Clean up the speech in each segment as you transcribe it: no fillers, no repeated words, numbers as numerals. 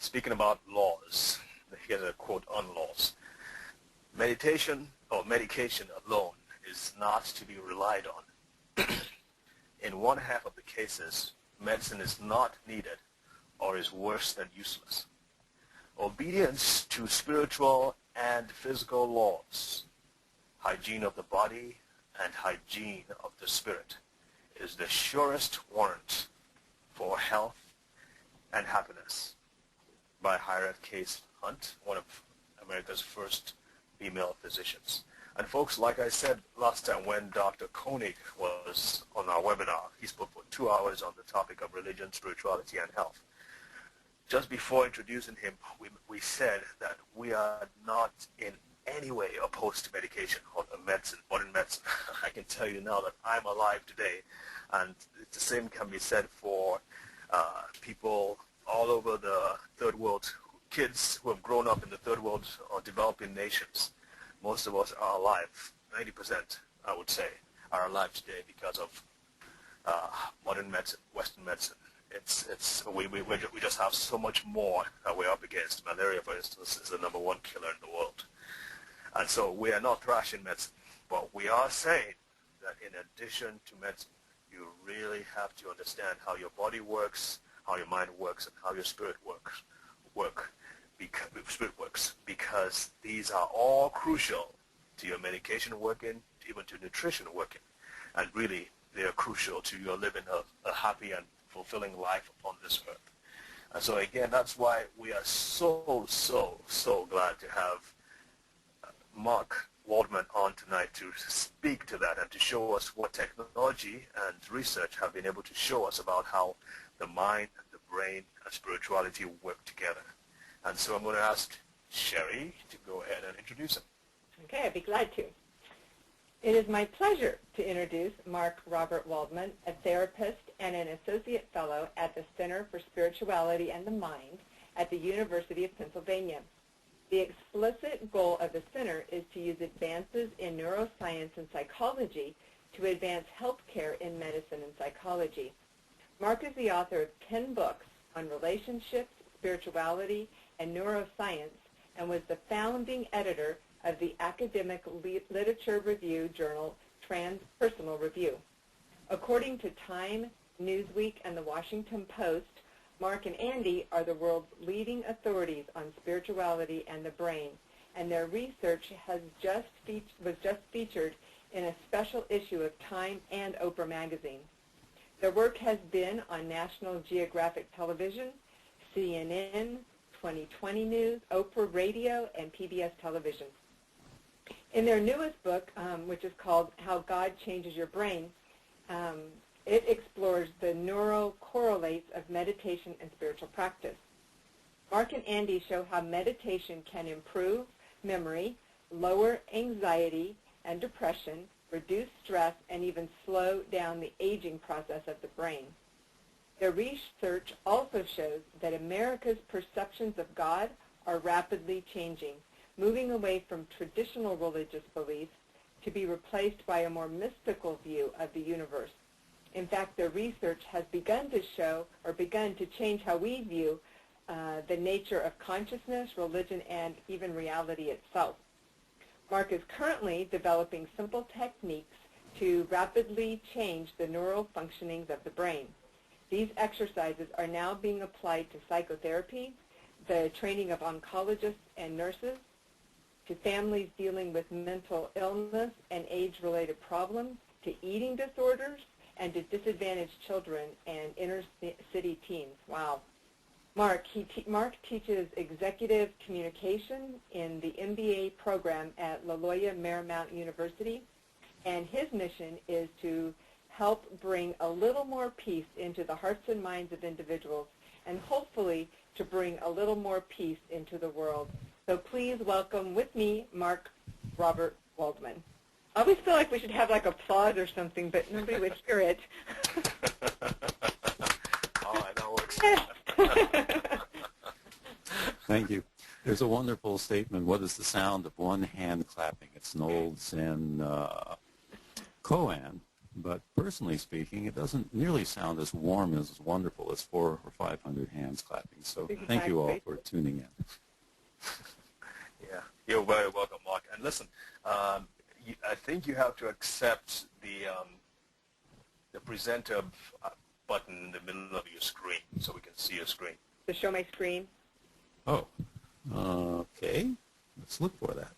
speaking about laws, here's a quote on laws. Meditation or medication alone is not to be relied on. In one half of the cases, medicine is not needed or is worse than useless. Obedience to spiritual and physical laws, hygiene of the body and hygiene of the spirit, is the surest warrant for health and happiness. By Harriet Case Hunt, one of America's first female physicians. And folks, like I said last time when Dr. Koenig was on our webinar, he spoke for 2 hours on the topic of religion, spirituality, and health. Just before introducing him, we said that we are not in any way opposed to medication or medicine, modern medicine. I can tell you now that I'm alive today, and the same can be said for people all over the third world, kids who have grown up in the third world or developing nations. Most of us are alive. 90%, I would say, are alive today because of modern medicine, Western medicine. We just have so much more that we're up against. Malaria, for instance, is the #1 killer in the world. And so we are not thrashing medicine, but we are saying that in addition to medicine, you really have to understand how your body works, how your mind works, and how your spirit works, because these are all crucial to your medication working, even to nutrition working, and really they are crucial to your living a happy and fulfilling life upon this earth. And so again, that's why we are so glad to have Mark Waldman on tonight to speak to that and to show us what technology and research have been able to show us about how the mind, the brain, and spirituality work together. And so I'm going to ask Sherry to go ahead and introduce him. Okay, I'd be glad to. It is my pleasure to introduce Mark Robert Waldman, a therapist and an associate fellow at the Center for Spirituality and the Mind at the University of Pennsylvania. The explicit goal of the center is to use advances in neuroscience and psychology to advance healthcare in medicine and psychology. Mark is the author of 10 books on relationships, spirituality, and neuroscience, and was the founding editor of the academic literature review journal Transpersonal Review. According to Time, Newsweek, and the Washington Post, Mark and Andy are the world's leading authorities on spirituality and the brain, and their research was just featured in a special issue of Time and Oprah magazine. Their work has been on National Geographic Television, CNN, 2020 News, Oprah Radio, and PBS Television. In their newest book, which is called How God Changes Your Brain, it explores the neural correlates of meditation and spiritual practice. Mark and Andy show how meditation can improve memory, lower anxiety and depression, reduce stress, and even slow down the aging process of the brain. Their research also shows that America's perceptions of God are rapidly changing, moving away from traditional religious beliefs to be replaced by a more mystical view of the universe. In fact, their research has begun to change how we view the nature of consciousness, religion, and even reality itself. Mark is currently developing simple techniques to rapidly change the neural functionings of the brain. These exercises are now being applied to psychotherapy, the training of oncologists and nurses, to families dealing with mental illness and age-related problems, to eating disorders, and to disadvantaged children and inner-city teens. Wow. Mark teaches executive communication in the MBA program at La Jolla Marymount University, and his mission is to help bring a little more peace into the hearts and minds of individuals, and hopefully to bring a little more peace into the world. So please welcome with me Mark Robert Waldman. I always feel like we should have like applause or something, but nobody would hear it. All right, that works. Thank you. There's a wonderful statement, what is the sound of one hand clapping? It's an old Zen koan, but personally speaking, it doesn't nearly sound as warm as wonderful as 400 or 500 hands clapping. So thank you all for tuning in. Yeah, you're very welcome, Mark. And listen, I think you have to accept the presenter button in the middle of your screen so we can see your screen. To show my screen. Oh, okay. Let's look for that.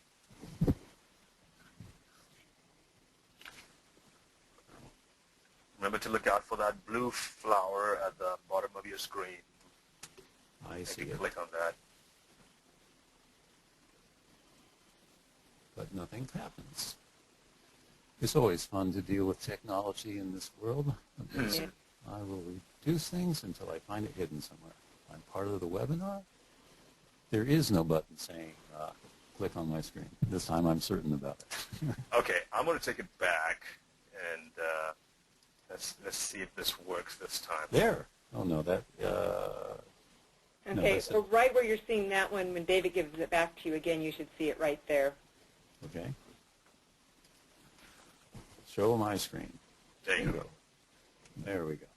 Remember to look out for that blue flower at the bottom of your screen. I see You can it. click on that. But nothing happens. It's always fun to deal with technology in this world. Yeah. I will reduce things until I find it hidden somewhere. I'm part of the webinar. There is no button saying click on my screen. This time I'm certain about it. Okay, I'm going to take it back, and let's see if this works this time. There. Oh, no, that... Okay, no, so right where you're seeing that one, when David gives it back to you again, you should see it right there. Okay. Show my screen. There you go. There we go.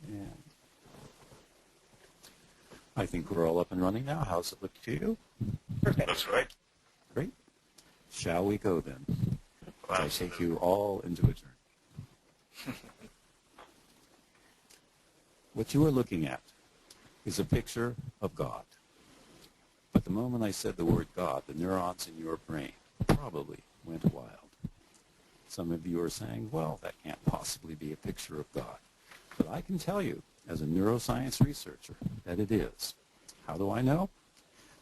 And I think we're all up and running now. How's it look to you? Perfect. That's right. Great. Shall we go then? Wow. I take you all into a journey. What you are looking at is a picture of God. But the moment I said the word God, the neurons in your brain probably went wild. Some of you are saying, well, that can't possibly be a picture of God. But I can tell you, as a neuroscience researcher, that it is. How do I know?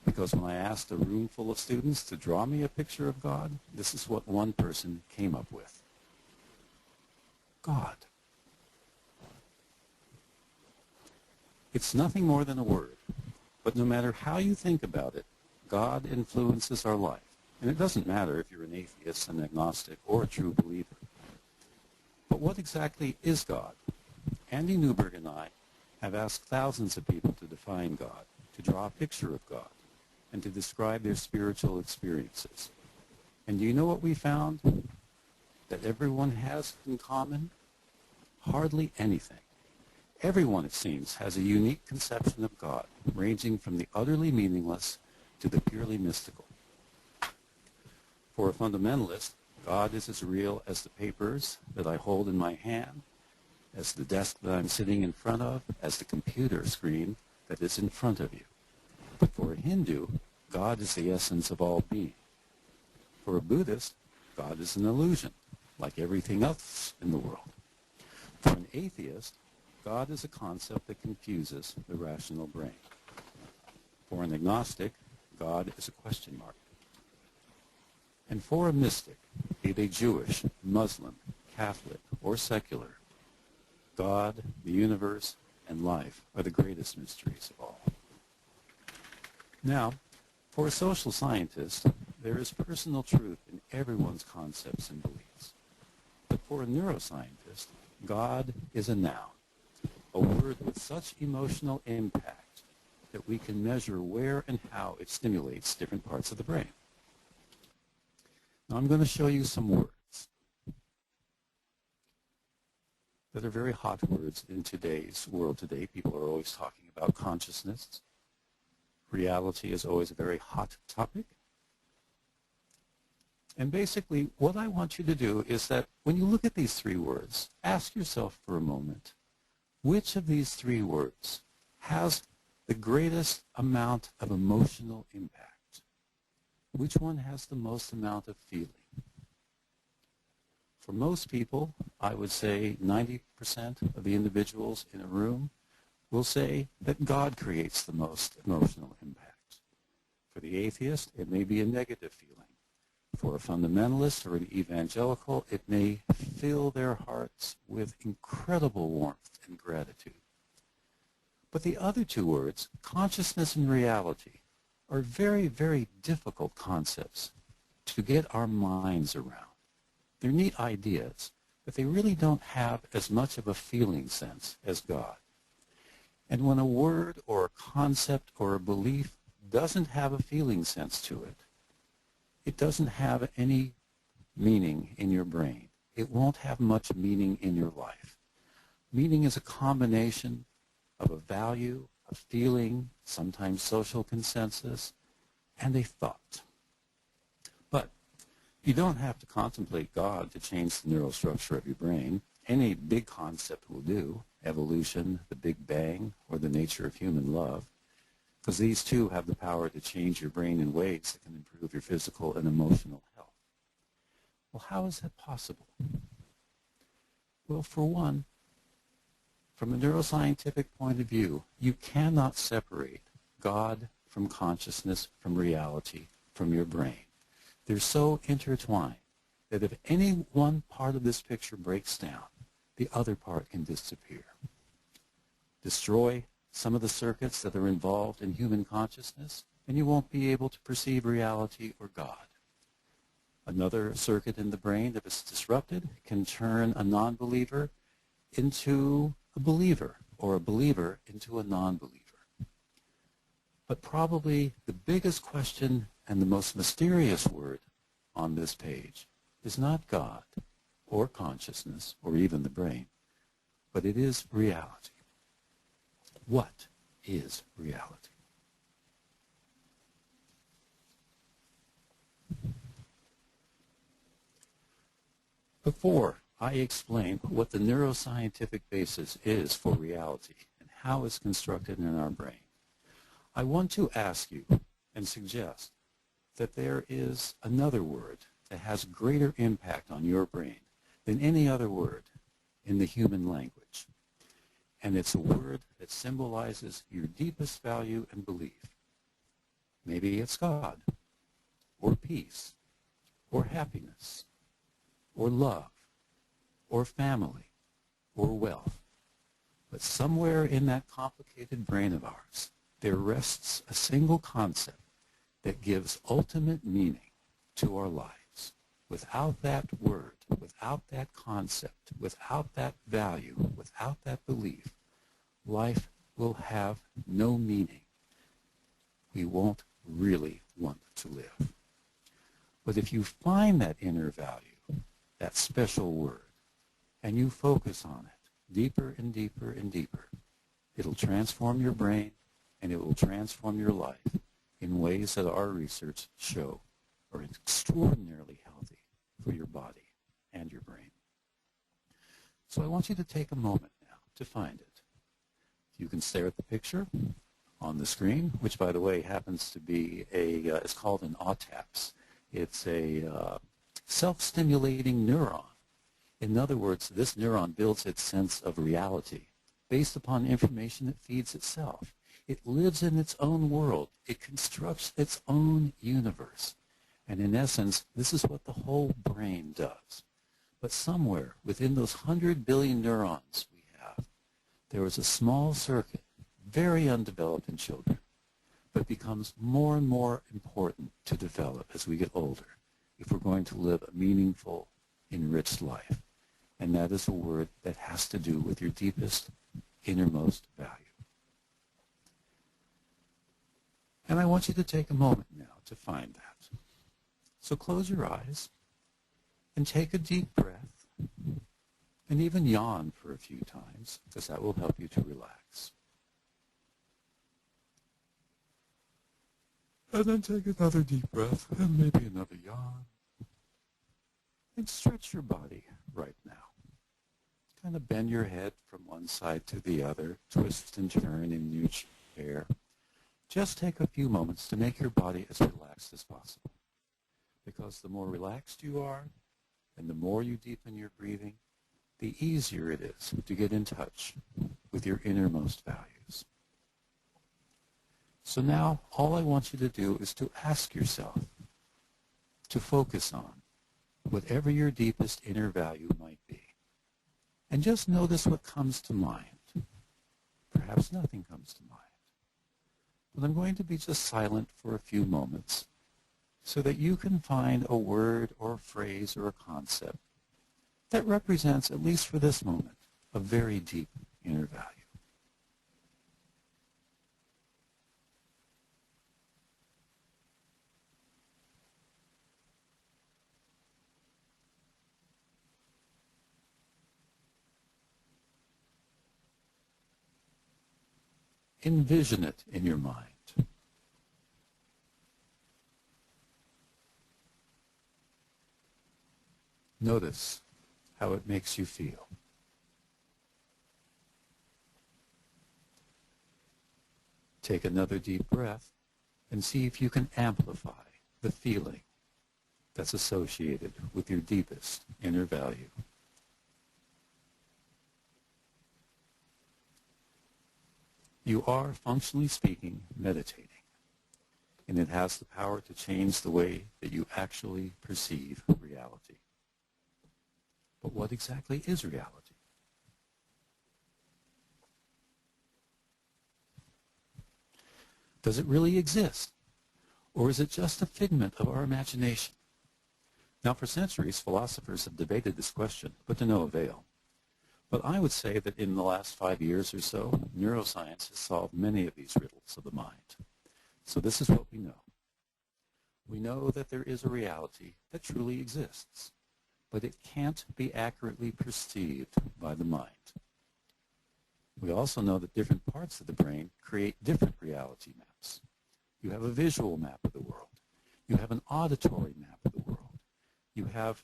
Because when I asked a room full of students to draw me a picture of God, this is what one person came up with. God. It's nothing more than a word. But no matter how you think about it, God influences our life. And it doesn't matter if you're an atheist, an agnostic, or a true believer. But what exactly is God? Andy Newberg and I have asked thousands of people to define God, to draw a picture of God, and to describe their spiritual experiences. And do you know what we found? That everyone has in common? Hardly anything. Everyone, it seems, has a unique conception of God, ranging from the utterly meaningless to the purely mystical. For a fundamentalist, God is as real as the papers that I hold in my hand, as the desk that I'm sitting in front of, as the computer screen that is in front of you. But for a Hindu, God is the essence of all being. For a Buddhist, God is an illusion, like everything else in the world. For an atheist, God is a concept that confuses the rational brain. For an agnostic, God is a question mark. And for a mystic, be they Jewish, Muslim, Catholic, or secular, God, the universe, and life are the greatest mysteries of all. Now, for a social scientist, there is personal truth in everyone's concepts and beliefs. But for a neuroscientist, God is a noun, a word with such emotional impact that we can measure where and how it stimulates different parts of the brain. Now I'm going to show you some words that are very hot words in today's world today. People are always talking about consciousness. Reality is always a very hot topic. And basically, what I want you to do is that when you look at these three words, ask yourself for a moment, which of these three words has the greatest amount of emotional impact? Which one has the most amount of feeling? For most people, I would say 90% of the individuals in a room will say that God creates the most emotional impact. For the atheist, it may be a negative feeling. For a fundamentalist or an evangelical, it may fill their hearts with incredible warmth and gratitude. But the other two words, consciousness and reality, are very, very difficult concepts to get our minds around. They're neat ideas, but they really don't have as much of a feeling sense as God. And when a word or a concept or a belief doesn't have a feeling sense to it, it doesn't have any meaning in your brain. it won't have much meaning in your life. Meaning is a combination of a value, a feeling, sometimes social consensus, and a thought. But you don't have to contemplate God to change the neural structure of your brain. Any big concept will do, evolution, the Big Bang, or the nature of human love, because these two have the power to change your brain in ways that can improve your physical and emotional health. Well, how is that possible? Well, for one, from a neuroscientific point of view, you cannot separate God from consciousness, from reality, from your brain. They're so intertwined that if any one part of this picture breaks down, the other part can disappear. Destroy some of the circuits that are involved in human consciousness, and you won't be able to perceive reality or God. Another circuit in the brain, if it's disrupted, can turn a non-believer into a believer, or a believer into a non-believer. But probably the biggest question and the most mysterious word on this page is not God, or consciousness, or even the brain, but it is reality. What is reality? Before I explain what the neuroscientific basis is for reality and how it's constructed in our brain, I want to ask you and suggest that there is another word that has greater impact on your brain than any other word in the human language. And it's a word that symbolizes your deepest value and belief. Maybe it's God, or peace, or happiness, or love, or family, or wealth. But somewhere in that complicated brain of ours, there rests a single concept that gives ultimate meaning to our lives. Without that word, without that concept, without that value, without that belief, life will have no meaning. We won't really want to live. But if you find that inner value, that special word, and you focus on it deeper and deeper and deeper, it'll transform your brain and it will transform your life in ways that our research show are extraordinarily healthy for your body and your brain. So I want you to take a moment now to find it. You can stare at the picture on the screen, which, by the way, happens to be it's called an autopsy. It's a self-stimulating neuron. In other words, this neuron builds its sense of reality based upon information that feeds itself. It lives in its own world. It constructs its own universe. And in essence, this is what the whole brain does. But somewhere within those 100 billion neurons we have, there is a small circuit, very undeveloped in children, but becomes more and more important to develop as we get older if we're going to live a meaningful, enriched life. And that is a word that has to do with your deepest, innermost value. And I want you to take a moment now to find that. So close your eyes and take a deep breath and even yawn for a few times, because that will help you to relax. And then take another deep breath and maybe another yawn. And stretch your body right now. Kind of bend your head from one side to the other, twist and turn in your chair. Just take a few moments to make your body as relaxed as possible. Because the more relaxed you are, and the more you deepen your breathing, the easier it is to get in touch with your innermost values. So now, all I want you to do is to ask yourself to focus on whatever your deepest inner value might be. And just notice what comes to mind. Perhaps nothing comes to mind. But I'm going to be just silent for a few moments so that you can find a word or a phrase or a concept that represents, at least for this moment, a very deep inner value. envision it in your mind. Notice how it makes you feel. Take another deep breath and see if you can amplify the feeling that's associated with your deepest inner value. You are, functionally speaking, meditating, and it has the power to change the way that you actually perceive reality. But what exactly is reality? Does it really exist? Or is it just a figment of our imagination? Now, for centuries, philosophers have debated this question, but to no avail. But I would say that in the last 5 years or so, neuroscience has solved many of these riddles of the mind. So this is what we know. We know that there is a reality that truly exists, but it can't be accurately perceived by the mind. We also know that different parts of the brain create different reality maps. You have a visual map of the world. You have an auditory map of the world. You have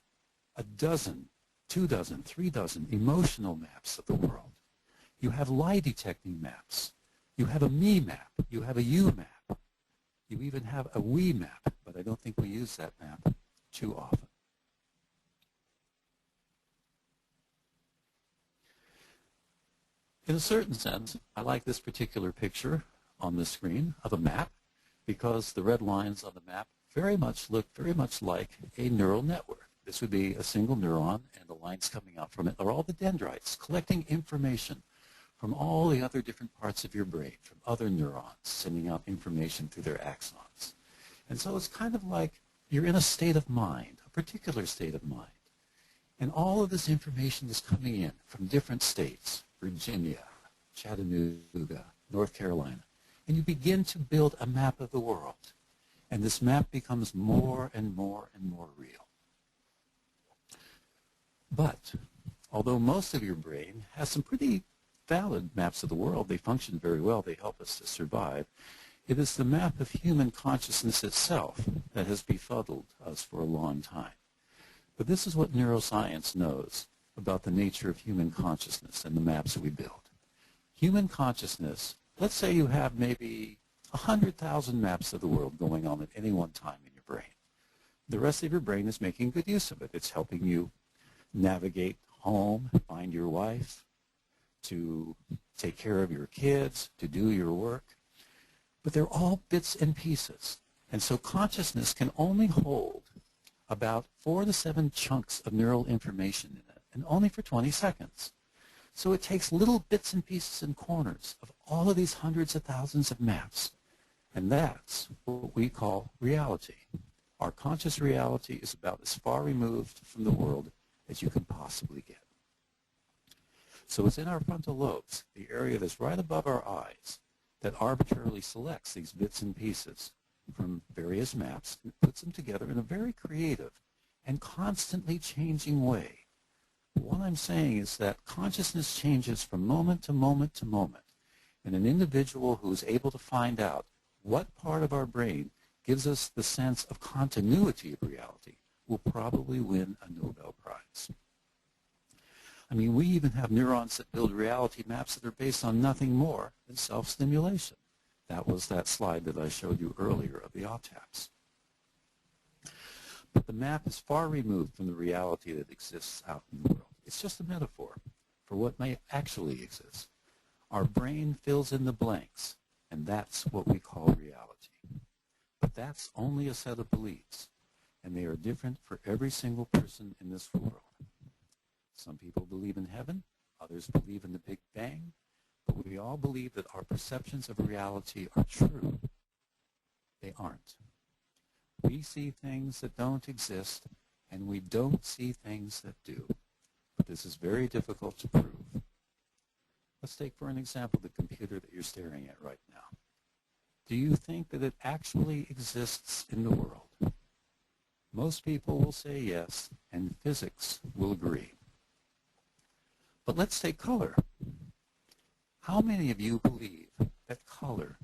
a dozen, 2 dozen, 3 dozen emotional maps of the world. You have lie detecting maps. You have a me map. You have a you map. You even have a we map, but I don't think we use that map too often. In a certain sense, I like this particular picture on the screen of a map because the red lines on the map look very much like a neural network. This would be a single neuron, and the lines coming out from it are all the dendrites collecting information from all the other different parts of your brain, from other neurons, sending out information through their axons. And so it's kind of like you're in a state of mind, a particular state of mind. And all of this information is coming in from different states, Virginia, Chattanooga, North Carolina. And you begin to build a map of the world. And this map becomes more and more and more real. But although most of your brain has some pretty valid maps of the world, they function very well, they help us to survive, it is the map of human consciousness itself that has befuddled us for a long time. But this is what neuroscience knows about the nature of human consciousness and the maps that we build. Human consciousness, let's say you have maybe 100,000 maps of the world going on at any one time in your brain. The rest of your brain is making good use of it. It's helping you navigate home, find your wife, to take care of your kids, to do your work. But they're all bits and pieces. And so consciousness can only hold about 4 to 7 chunks of neural information in it, and only for 20 seconds. So it takes little bits and pieces and corners of all of these hundreds of thousands of maps. And that's what we call reality. Our conscious reality is about as far removed from the world as you can possibly get. So it's in our frontal lobes, the area that's right above our eyes, that arbitrarily selects these bits and pieces from various maps and puts them together in a very creative and constantly changing way. What I'm saying is that consciousness changes from moment to moment to moment, and an individual who is able to find out what part of our brain gives us the sense of continuity of reality will probably win a Nobel Prize. I mean, we even have neurons that build reality maps that are based on nothing more than self-stimulation. That was that slide that I showed you earlier of the autopsy. But the map is far removed from the reality that exists out in the world. It's just a metaphor for what may actually exist. Our brain fills in the blanks, and that's what we call reality. But that's only a set of beliefs, and they are different for every single person in this world. Some people believe in heaven, others believe in the Big Bang, but we all believe that our perceptions of reality are true. They aren't. We see things that don't exist, and we don't see things that do. But this is very difficult to prove. Let's take, for an example, the computer that you're staring at right now. Do you think that it actually exists in the world? Most people will say yes, and physics will agree. But let's take color. How many of you believe that color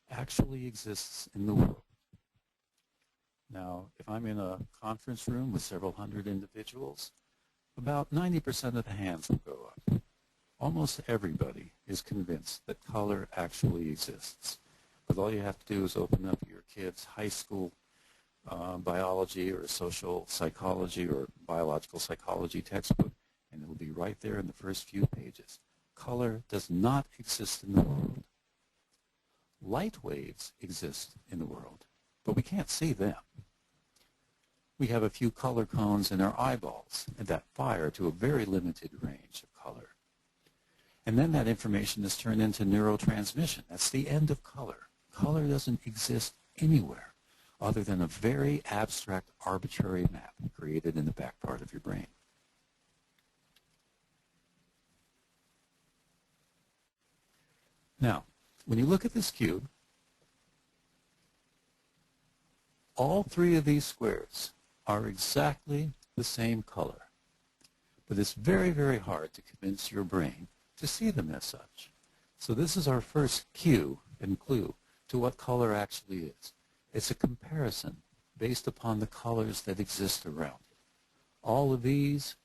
actually exists in the world. Now, if I'm in a conference room with several hundred individuals, about 90% of the hands will go up. Almost everybody is convinced that color actually exists. But all you have to do is open up your kid's high school biology or social psychology or biological psychology textbook, and it'll be right there in the first few pages. Color does not exist in the world. Light waves exist in the world, but we can't see them. We have a few color cones in our eyeballs that fire to a very limited range of color. And then that information is turned into neurotransmission. That's the end of color. Color doesn't exist anywhere other than a very abstract, arbitrary map created in the back part of your brain. Now, when you look at this cube, all three of these squares are exactly the same color. But it's very, very hard to convince your brain to see them as such. So this is our first cue and clue to what color actually is. It's a comparison based upon the colors that exist around it. All of these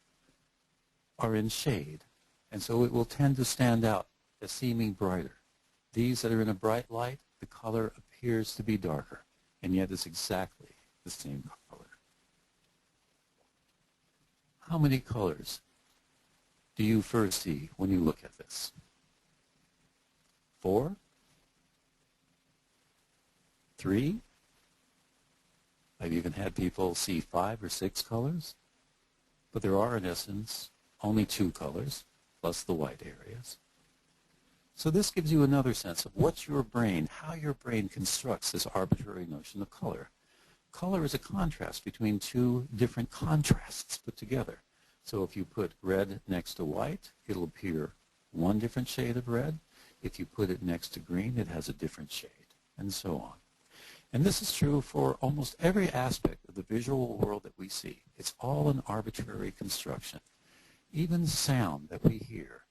are in shade, and so it will tend to stand out as seeming brighter. These that are in a bright light, the color appears to be darker, and yet it's exactly the same color. How many colors do you first see when you look at this? 4? 3? I've even had people see 5 or 6 colors, but there are, in essence, only 2 colors, plus the white areas. So this gives you another sense of what your brain, how your brain constructs this arbitrary notion of color. Color is a contrast between two different contrasts put together. So if you put red next to white, it'll appear one different shade of red. If you put it next to green, it has a different shade, and so on. And this is true for almost every aspect of the visual world that we see. It's all an arbitrary construction. Even sound that we hear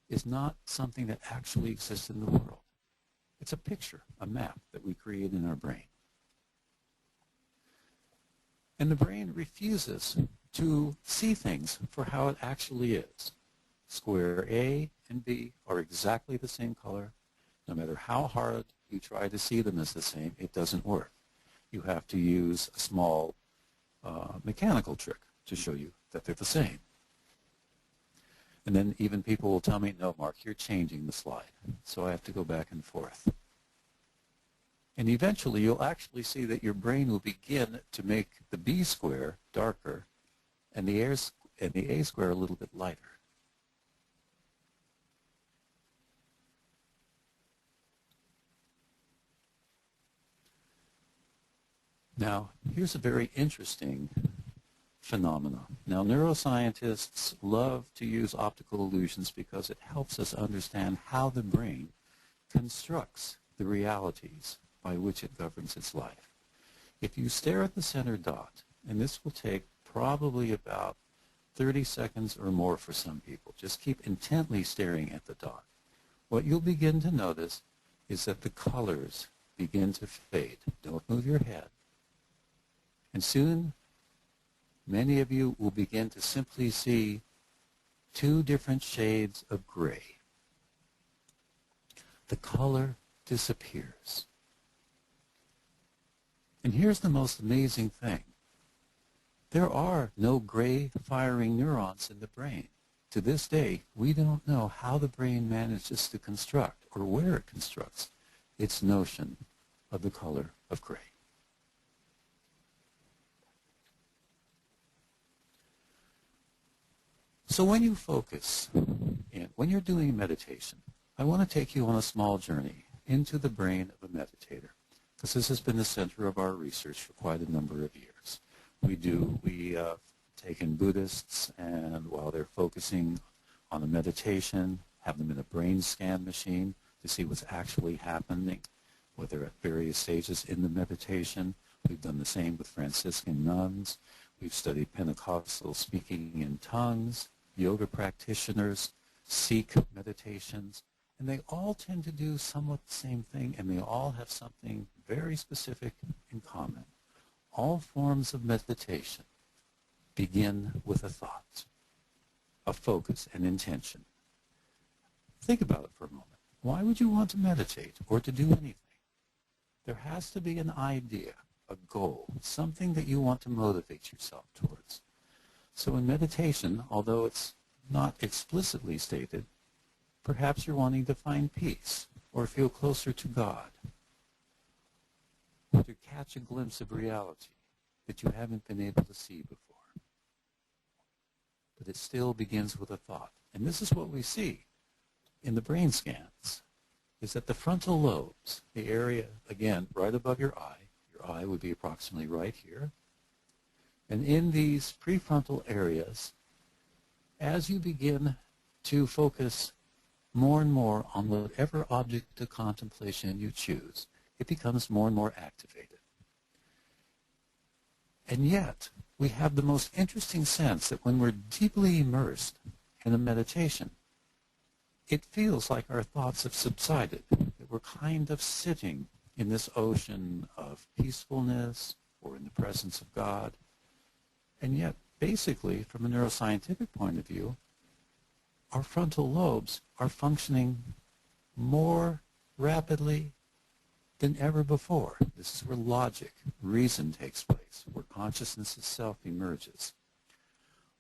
is not something that actually exists in the world. It's a picture, a map that we create in our brain. And the brain refuses to see things for how it actually is. Square A and B are exactly the same color. No matter how hard you try to see them as the same, it doesn't work. You have to use a small mechanical trick to show you that they're the same. And then even people will tell me, no, Mark, you're changing the slide. So I have to go back and forth. And eventually you'll actually see that your brain will begin to make the B square darker and the A square a little bit lighter. Now, here's a very interesting phenomenon. Now, neuroscientists love to use optical illusions because it helps us understand how the brain constructs the realities by which it governs its life. If you stare at the center dot, and this will take probably about 30 seconds or more for some people, just keep intently staring at the dot, what you'll begin to notice is that the colors begin to fade. Don't move your head. And soon, many of you will begin to simply see two different shades of gray. The color disappears. And here's the most amazing thing. There are no gray firing neurons in the brain. To this day, we don't know how the brain manages to construct, or where it constructs, its notion of the color of gray. So when you focus, and when you're doing meditation, I want to take you on a small journey into the brain of a meditator, because this has been the center of our research for quite a number of years. We take in Buddhists, and while they're focusing on a meditation, have them in a brain scan machine to see what's actually happening, whether at various stages in the meditation. We've done the same with Franciscan nuns. We've studied Pentecostal speaking in tongues, yoga practitioners, Sikh meditations, And they all tend to do somewhat the same thing, and they all have something very specific in common. All forms of meditation begin with a thought, a focus, an intention. Think about it for a moment. Why would you want to meditate or to do anything? There has to be an idea, a goal, something that you want to motivate yourself towards. So in meditation, although it's not explicitly stated, perhaps you're wanting to find peace or feel closer to God, or to catch a glimpse of reality that you haven't been able to see before. But it still begins with a thought. And this is what we see in the brain scans, is that the frontal lobes, the area, again, right above your eye would be approximately right here, and in these prefrontal areas, as you begin to focus more and more on whatever object of contemplation you choose, it becomes more and more activated. And yet, we have the most interesting sense that when we're deeply immersed in a meditation, it feels like our thoughts have subsided, that we're kind of sitting in this ocean of peacefulness or in the presence of God. And yet, basically, from a neuroscientific point of view, our frontal lobes are functioning more rapidly than ever before. This is where logic, reason takes place, where consciousness itself emerges.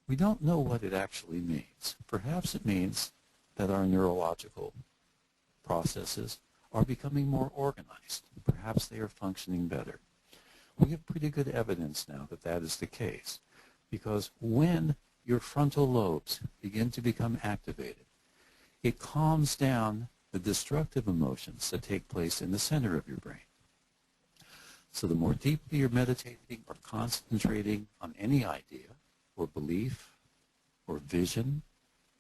We don't know what it actually means. Perhaps it means that our neurological processes are becoming more organized. Perhaps they are functioning better. We have pretty good evidence now that that is the case, because when your frontal lobes begin to become activated, it calms down the destructive emotions that take place in the center of your brain. So the more deeply you're meditating or concentrating on any idea or belief or vision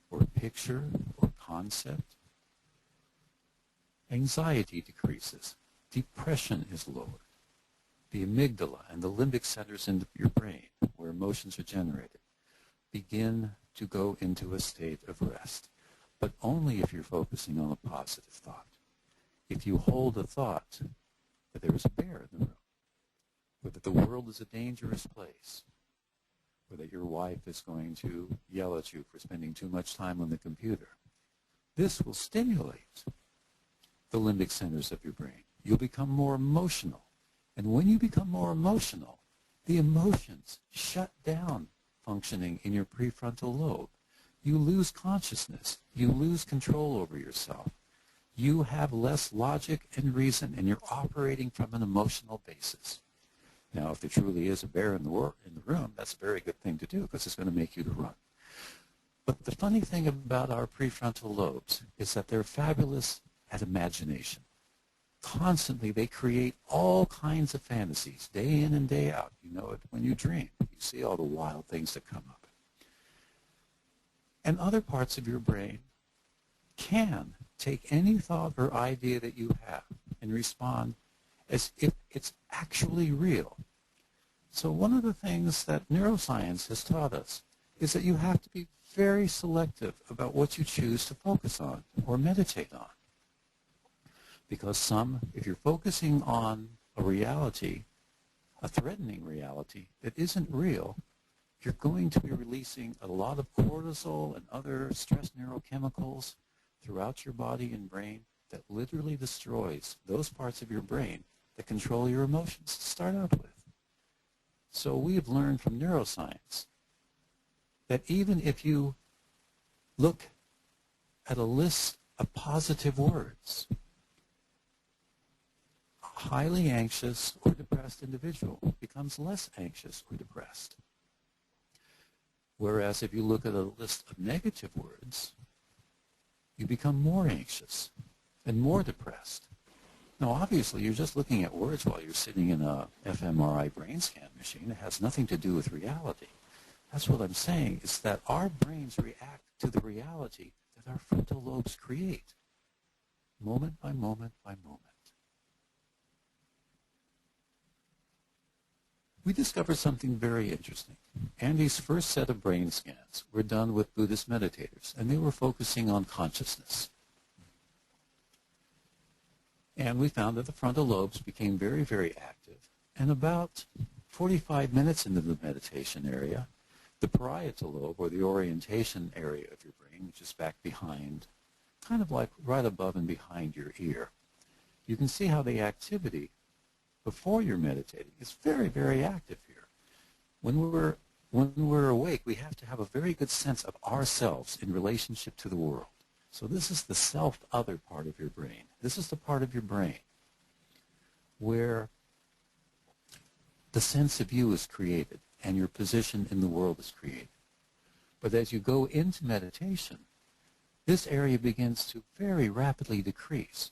or picture or concept, anxiety decreases, depression is lowered. The amygdala and the limbic centers in your brain, where emotions are generated, begin to go into a state of rest. But only if you're focusing on a positive thought. If you hold a thought that there is a bear in the room, or that the world is a dangerous place, or that your wife is going to yell at you for spending too much time on the computer, this will stimulate the limbic centers of your brain. You'll become more emotional. And when you become more emotional, the emotions shut down functioning in your prefrontal lobe. You lose consciousness. You lose control over yourself. You have less logic and reason, and you're operating from an emotional basis. Now, if there truly is a bear in the room, that's a very good thing to do, because it's going to make you to run. But the funny thing about our prefrontal lobes is that they're fabulous at imagination. Constantly, they create all kinds of fantasies, day in and day out. You know it when you dream. You see all the wild things that come up. And other parts of your brain can take any thought or idea that you have and respond as if it's actually real. So one of the things that neuroscience has taught us is that you have to be very selective about what you choose to focus on or meditate on. Because if you're focusing on a reality, a threatening reality that isn't real, you're going to be releasing a lot of cortisol and other stress neurochemicals throughout your body and brain that literally destroys those parts of your brain that control your emotions to start out with. So we have learned from neuroscience that even if you look at a list of positive words, a highly anxious or depressed individual becomes less anxious or depressed. Whereas if you look at a list of negative words, you become more anxious and more depressed. Now, obviously, you're just looking at words while you're sitting in a fMRI brain scan machine. It has nothing to do with reality. That's what I'm saying, is that our brains react to the reality that our frontal lobes create, moment by moment by moment. We discovered something very interesting. Andy's first set of brain scans were done with Buddhist meditators, and they were focusing on consciousness. And we found that the frontal lobes became very, very active. And about 45 minutes into the meditation area, the parietal lobe, or the orientation area of your brain, which is back behind, kind of like right above and behind your ear, you can see how the activity before you're meditating is very, very active here. When we're awake, we have to have a very good sense of ourselves in relationship to the world. So this is the self-other part of your brain. This is the part of your brain where the sense of you is created and your position in the world is created. But as you go into meditation, this area begins to very rapidly decrease.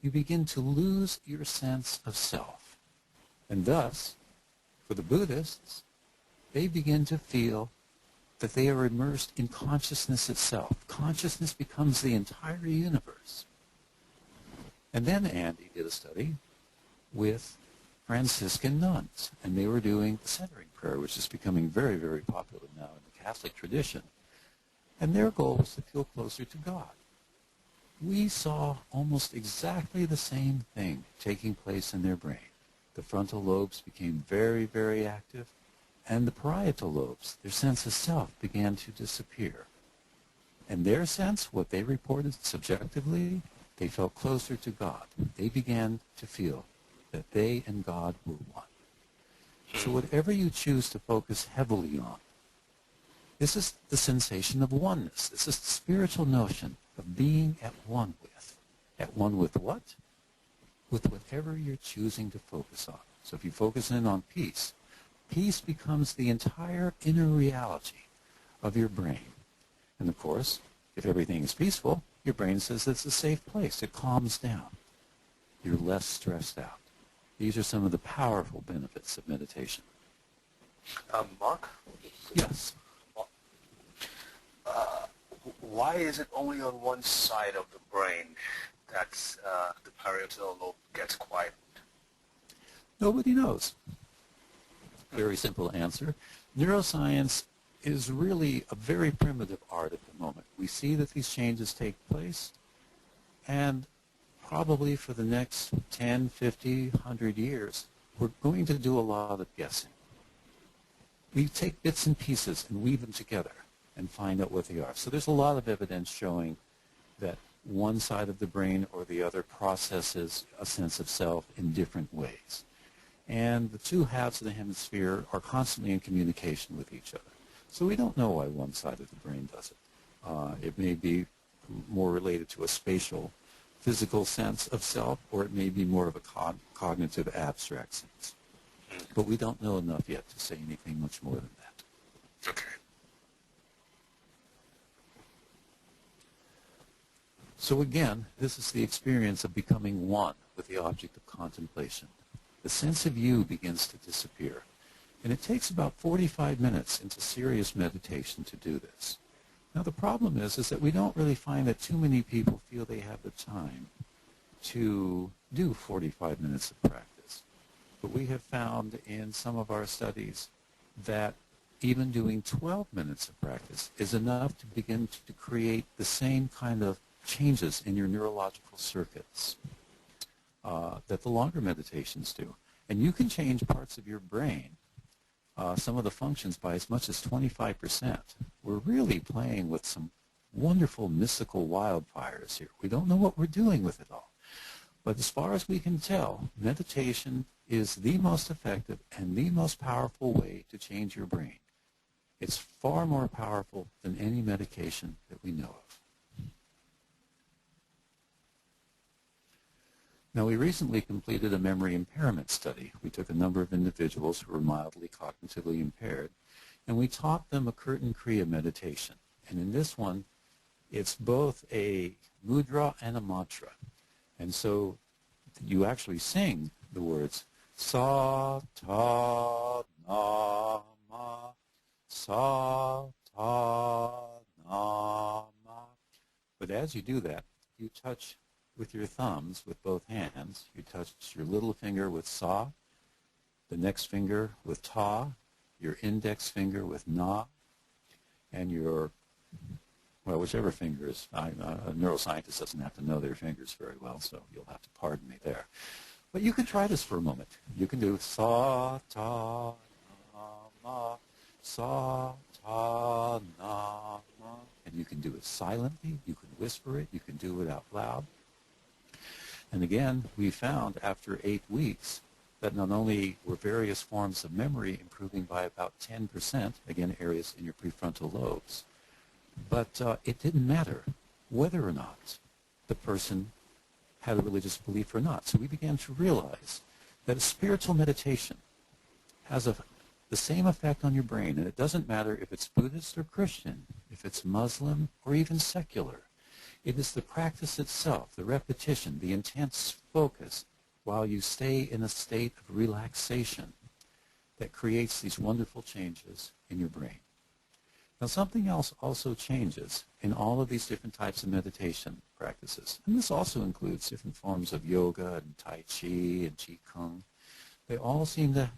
You begin to lose your sense of self. And thus, for the Buddhists, they begin to feel that they are immersed in consciousness itself. Consciousness becomes the entire universe. And then Andy did a study with Franciscan nuns, and they were doing the centering prayer, which is becoming very, very popular now in the Catholic tradition. And their goal was to feel closer to God. We saw almost exactly the same thing taking place in their brain. The frontal lobes became very, very active, and the parietal lobes, their sense of self, began to disappear. And their sense, what they reported subjectively, they felt closer to God. They began to feel that they and God were one. So whatever you choose to focus heavily on, this is the sensation of oneness. This is the spiritual notion of being at one with. At one with what? With whatever you're choosing to focus on. So if you focus in on peace, peace becomes the entire inner reality of your brain. And of course, if everything is peaceful, your brain says it's a safe place. It calms down. You're less stressed out. These are some of the powerful benefits of meditation. Mark? Yes. Why is it only on one side of the brain that the parietal lobe gets quiet? Nobody knows. Very simple answer. Neuroscience is really a very primitive art at the moment. We see that these changes take place, and probably for the next 10, 50, 100 years, we're going to do a lot of guessing. We take bits and pieces and weave them together and find out what they are. So there's a lot of evidence showing that one side of the brain or the other processes a sense of self in different ways. And the two halves of the hemisphere are constantly in communication with each other. So we don't know why one side of the brain does it. It may be more related to a spatial, physical sense of self, or it may be more of a cognitive, abstract sense. But we don't know enough yet to say anything much more than that. Okay. So again, this is the experience of becoming one with the object of contemplation. The sense of you begins to disappear. And it takes about 45 minutes into serious meditation to do this. Now the problem is that we don't really find that too many people feel they have the time to do 45 minutes of practice. But we have found in some of our studies that even doing 12 minutes of practice is enough to begin to create the same kind of changes in your neurological circuits that the longer meditations do. And you can change parts of your brain, some of the functions, by as much as 25%. We're really playing with some wonderful mystical wildfires here. We don't know what we're doing with it all. But as far as we can tell, meditation is the most effective and the most powerful way to change your brain. It's far more powerful than any medication that we know of. Now, we recently completed a memory impairment study. We took a number of individuals who were mildly cognitively impaired, and we taught them a Kirtan Kriya meditation. And in this one, it's both a mudra and a mantra. And so you actually sing the words, sa, ta, na, ma, sa, ta, na, ma. But as you do that, you touch with your thumbs, with both hands. You touch your little finger with sa, the next finger with ta, your index finger with na, and your well, whichever fingers. A neuroscientist doesn't have to know their fingers very well, so you'll have to pardon me there. But you can try this for a moment. You can do sa, ta, na, ma, sa, ta, na, ma. And you can do it silently. You can whisper it. You can do it out loud. And again, we found after 8 weeks that not only were various forms of memory improving by about 10%, again, areas in your prefrontal lobes, but it didn't matter whether or not the person had a religious belief or not. So we began to realize that a spiritual meditation has the same effect on your brain, and it doesn't matter if it's Buddhist or Christian, if it's Muslim or even secular. It is the practice itself, the repetition, the intense focus, while you stay in a state of relaxation that creates these wonderful changes in your brain. Now, something else also changes in all of these different types of meditation practices. And this also includes different forms of yoga and Tai Chi and Qi Kung. They all seem to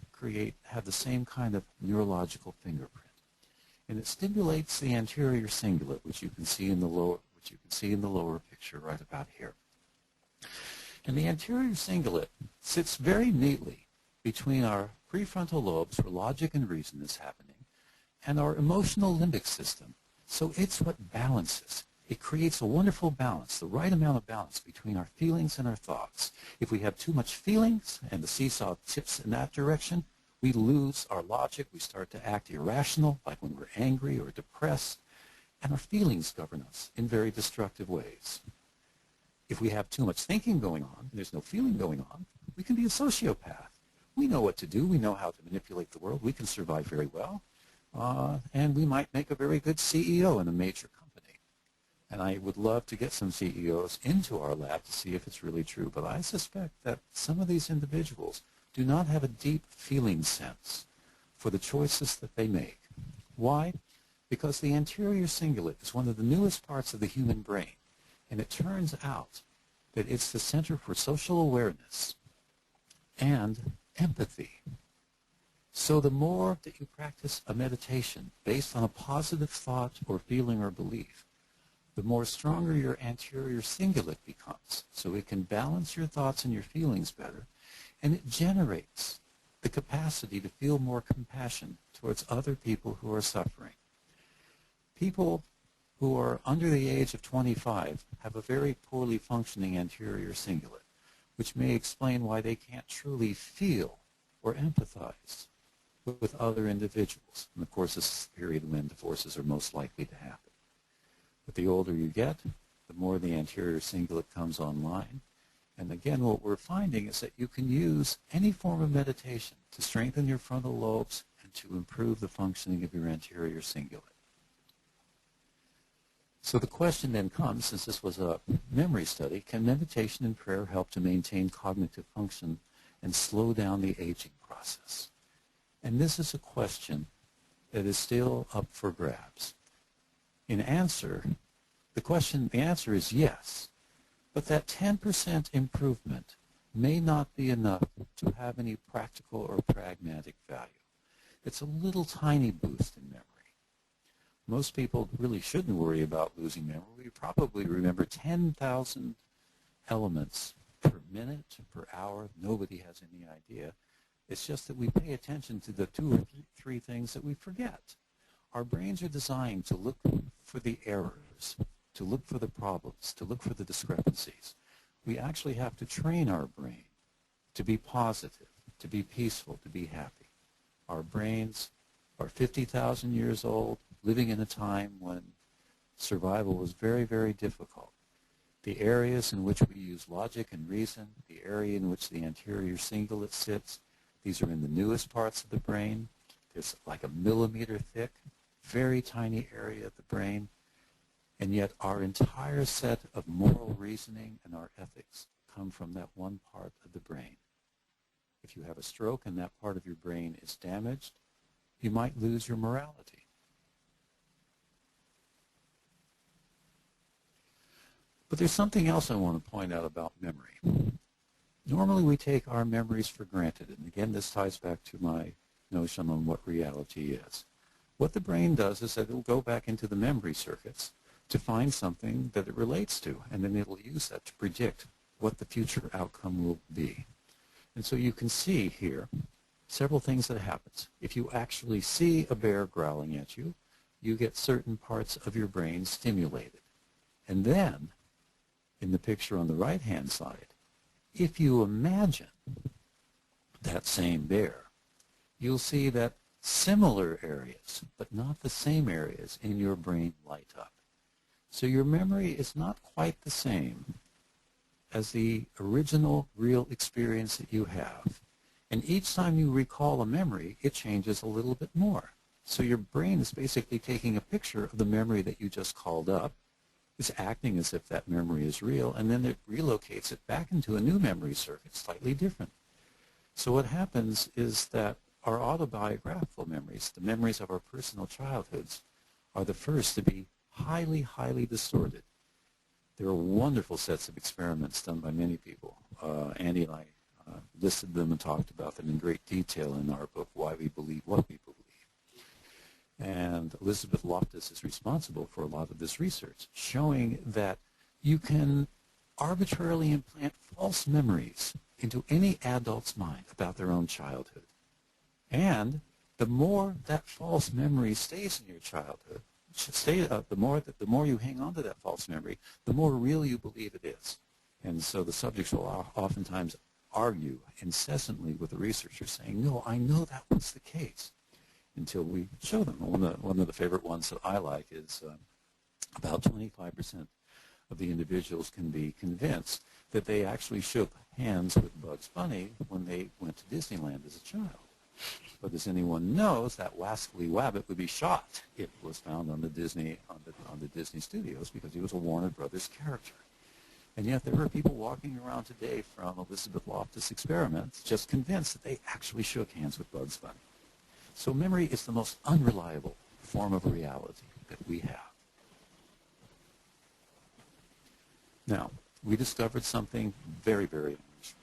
have the same kind of neurological fingerprint. And it stimulates the anterior cingulate, which you can see in the lower picture right about here. And the anterior cingulate sits very neatly between our prefrontal lobes, where logic and reason is happening, and our emotional limbic system. So it's what balances. It creates a wonderful balance, the right amount of balance between our feelings and our thoughts. If we have too much feelings and the seesaw tips in that direction, we lose our logic. We start to act irrational, like when we're angry or depressed, and our feelings govern us in very destructive ways. If we have too much thinking going on, and there's no feeling going on, we can be a sociopath. We know what to do. We know how to manipulate the world. We can survive very well. And we might make a very good CEO in a major company. And I would love to get some CEOs into our lab to see if it's really true. But I suspect that some of these individuals do not have a deep feeling sense for the choices that they make. Why? Because the anterior cingulate is one of the newest parts of the human brain. And it turns out that it's the center for social awareness and empathy. So the more that you practice a meditation based on a positive thought or feeling or belief, the more stronger your anterior cingulate becomes. So it can balance your thoughts and your feelings better, and it generates the capacity to feel more compassion towards other people who are suffering. People who are under the age of 25 have a very poorly functioning anterior cingulate, which may explain why they can't truly feel or empathize with other individuals. And of course, this is the period when divorces are most likely to happen. But the older you get, the more the anterior cingulate comes online. And again, what we're finding is that you can use any form of meditation to strengthen your frontal lobes and to improve the functioning of your anterior cingulate. So the question then comes, since this was a memory study, can meditation and prayer help to maintain cognitive function and slow down the aging process? And this is a question that is still up for grabs. The answer is yes, but that 10% improvement may not be enough to have any practical or pragmatic value. It's a little tiny boost in memory. Most people really shouldn't worry about losing memory. We probably remember 10,000 elements per minute, per hour. Nobody has any idea. It's just that we pay attention to the 2 or 3 things that we forget. Our brains are designed to look for the errors, to look for the problems, to look for the discrepancies. We actually have to train our brain to be positive, to be peaceful, to be happy. Our brains are 50,000 years old, living in a time when survival was very, very difficult. The areas in which we use logic and reason, the area in which the anterior cingulate sits, these are in the newest parts of the brain. There's like a millimeter thick, very tiny area of the brain. And yet our entire set of moral reasoning and our ethics come from that one part of the brain. If you have a stroke and that part of your brain is damaged, you might lose your morality. But there's something else I want to point out about memory. Normally we take our memories for granted, and again this ties back to my notion on what reality is. What the brain does is that it will go back into the memory circuits, to find something that it relates to, and then it'll use that to predict what the future outcome will be. And so you can see here several things that happens. If you actually see a bear growling at you, you get certain parts of your brain stimulated. And then, in the picture on the right-hand side, if you imagine that same bear, you'll see that similar areas, but not the same areas in your brain light up. So your memory is not quite the same as the original real experience that you have. And each time you recall a memory, it changes a little bit more. So your brain is basically taking a picture of the memory that you just called up. It's acting as if that memory is real, and then it relocates it back into a new memory circuit, slightly different. So what happens is that our autobiographical memories, the memories of our personal childhoods, are the first to be highly, highly distorted. There are wonderful sets of experiments done by many people. Andy and I listed them and talked about them in great detail in our book, Why We Believe What We Believe. And Elizabeth Loftus is responsible for a lot of this research, showing that you can arbitrarily implant false memories into any adult's mind about their own childhood. And the more that false memory stays in your childhood, the more you hang on to that false memory, the more real you believe it is. And so the subjects will oftentimes argue incessantly with the researcher, saying, no, I know that was the case, until we show them. One of the favorite ones that I like is about 25% of the individuals can be convinced that they actually shook hands with Bugs Bunny when they went to Disneyland as a child. But as anyone knows, that wascally wabbit would be shot if it was found on the Disney studios, because he was a Warner Brothers character. And yet there are people walking around today from Elizabeth Loftus experiments just convinced that they actually shook hands with Bugs Bunny. So memory is the most unreliable form of reality that we have. Now, we discovered something very, very unusual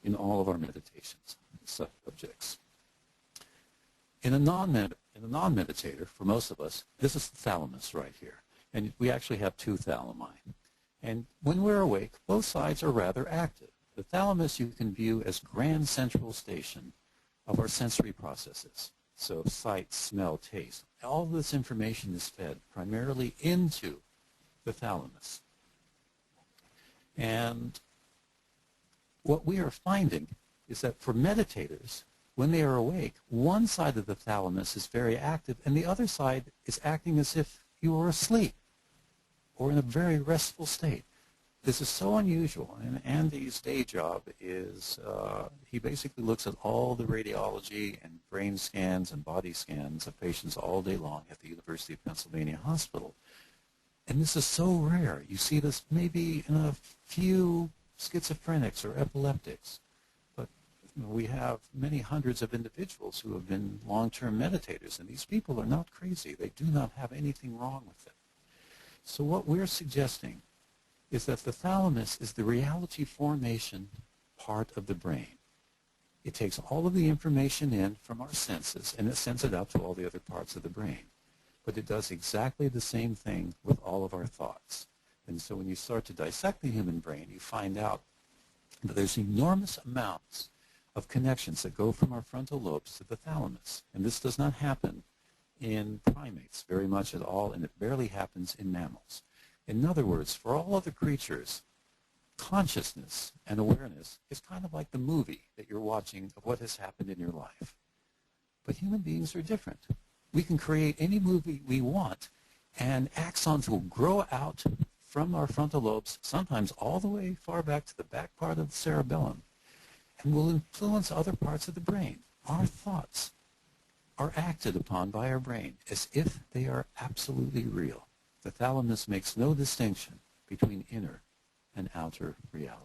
in all of our meditations subjects. In a non-meditator, for most of us, this is the thalamus right here. And we actually have two thalami. And when we're awake, both sides are rather active. The thalamus you can view as grand central station of our sensory processes. So sight, smell, taste. All of this information is fed primarily into the thalamus. And what we are finding is that for meditators, when they are awake, one side of the thalamus is very active, and the other side is acting as if you were asleep or in a very restful state. This is so unusual, and Andy's day job is he basically looks at all the radiology and brain scans and body scans of patients all day long at the University of Pennsylvania Hospital. And this is so rare. You see this maybe in a few schizophrenics or epileptics. But we have many hundreds of individuals who have been long-term meditators, and these people are not crazy. They do not have anything wrong with them. So what we're suggesting is that the thalamus is the reality formation part of the brain. It takes all of the information in from our senses, and it sends it out to all the other parts of the brain. But it does exactly the same thing with all of our thoughts. And so when you start to dissect the human brain, you find out that there's enormous amounts of connections that go from our frontal lobes to the thalamus. And this does not happen in primates very much at all, and it barely happens in mammals. In other words, for all other creatures, consciousness and awareness is kind of like the movie that you're watching of what has happened in your life. But human beings are different. We can create any movie we want, and axons will grow out from our frontal lobes, sometimes all the way far back to the back part of the cerebellum, and will influence other parts of the brain. Our thoughts are acted upon by our brain as if they are absolutely real. The thalamus makes no distinction between inner and outer reality.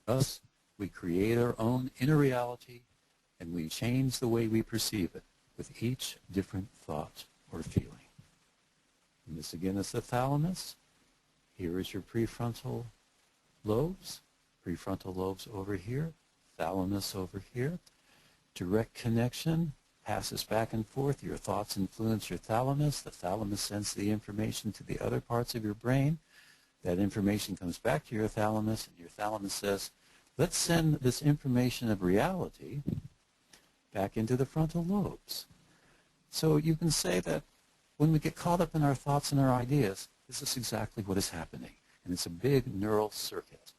Thus, we create our own inner reality, and we change the way we perceive it with each different thought or feeling. And this again is the thalamus. Here is your prefrontal lobes. Prefrontal lobes over here. Thalamus over here. Direct connection passes back and forth. Your thoughts influence your thalamus. The thalamus sends the information to the other parts of your brain. That information comes back to your thalamus, and your thalamus says, let's send this information of reality back into the frontal lobes. So you can say that when we get caught up in our thoughts and our ideas, this is exactly what is happening. And it's a big neural circuit.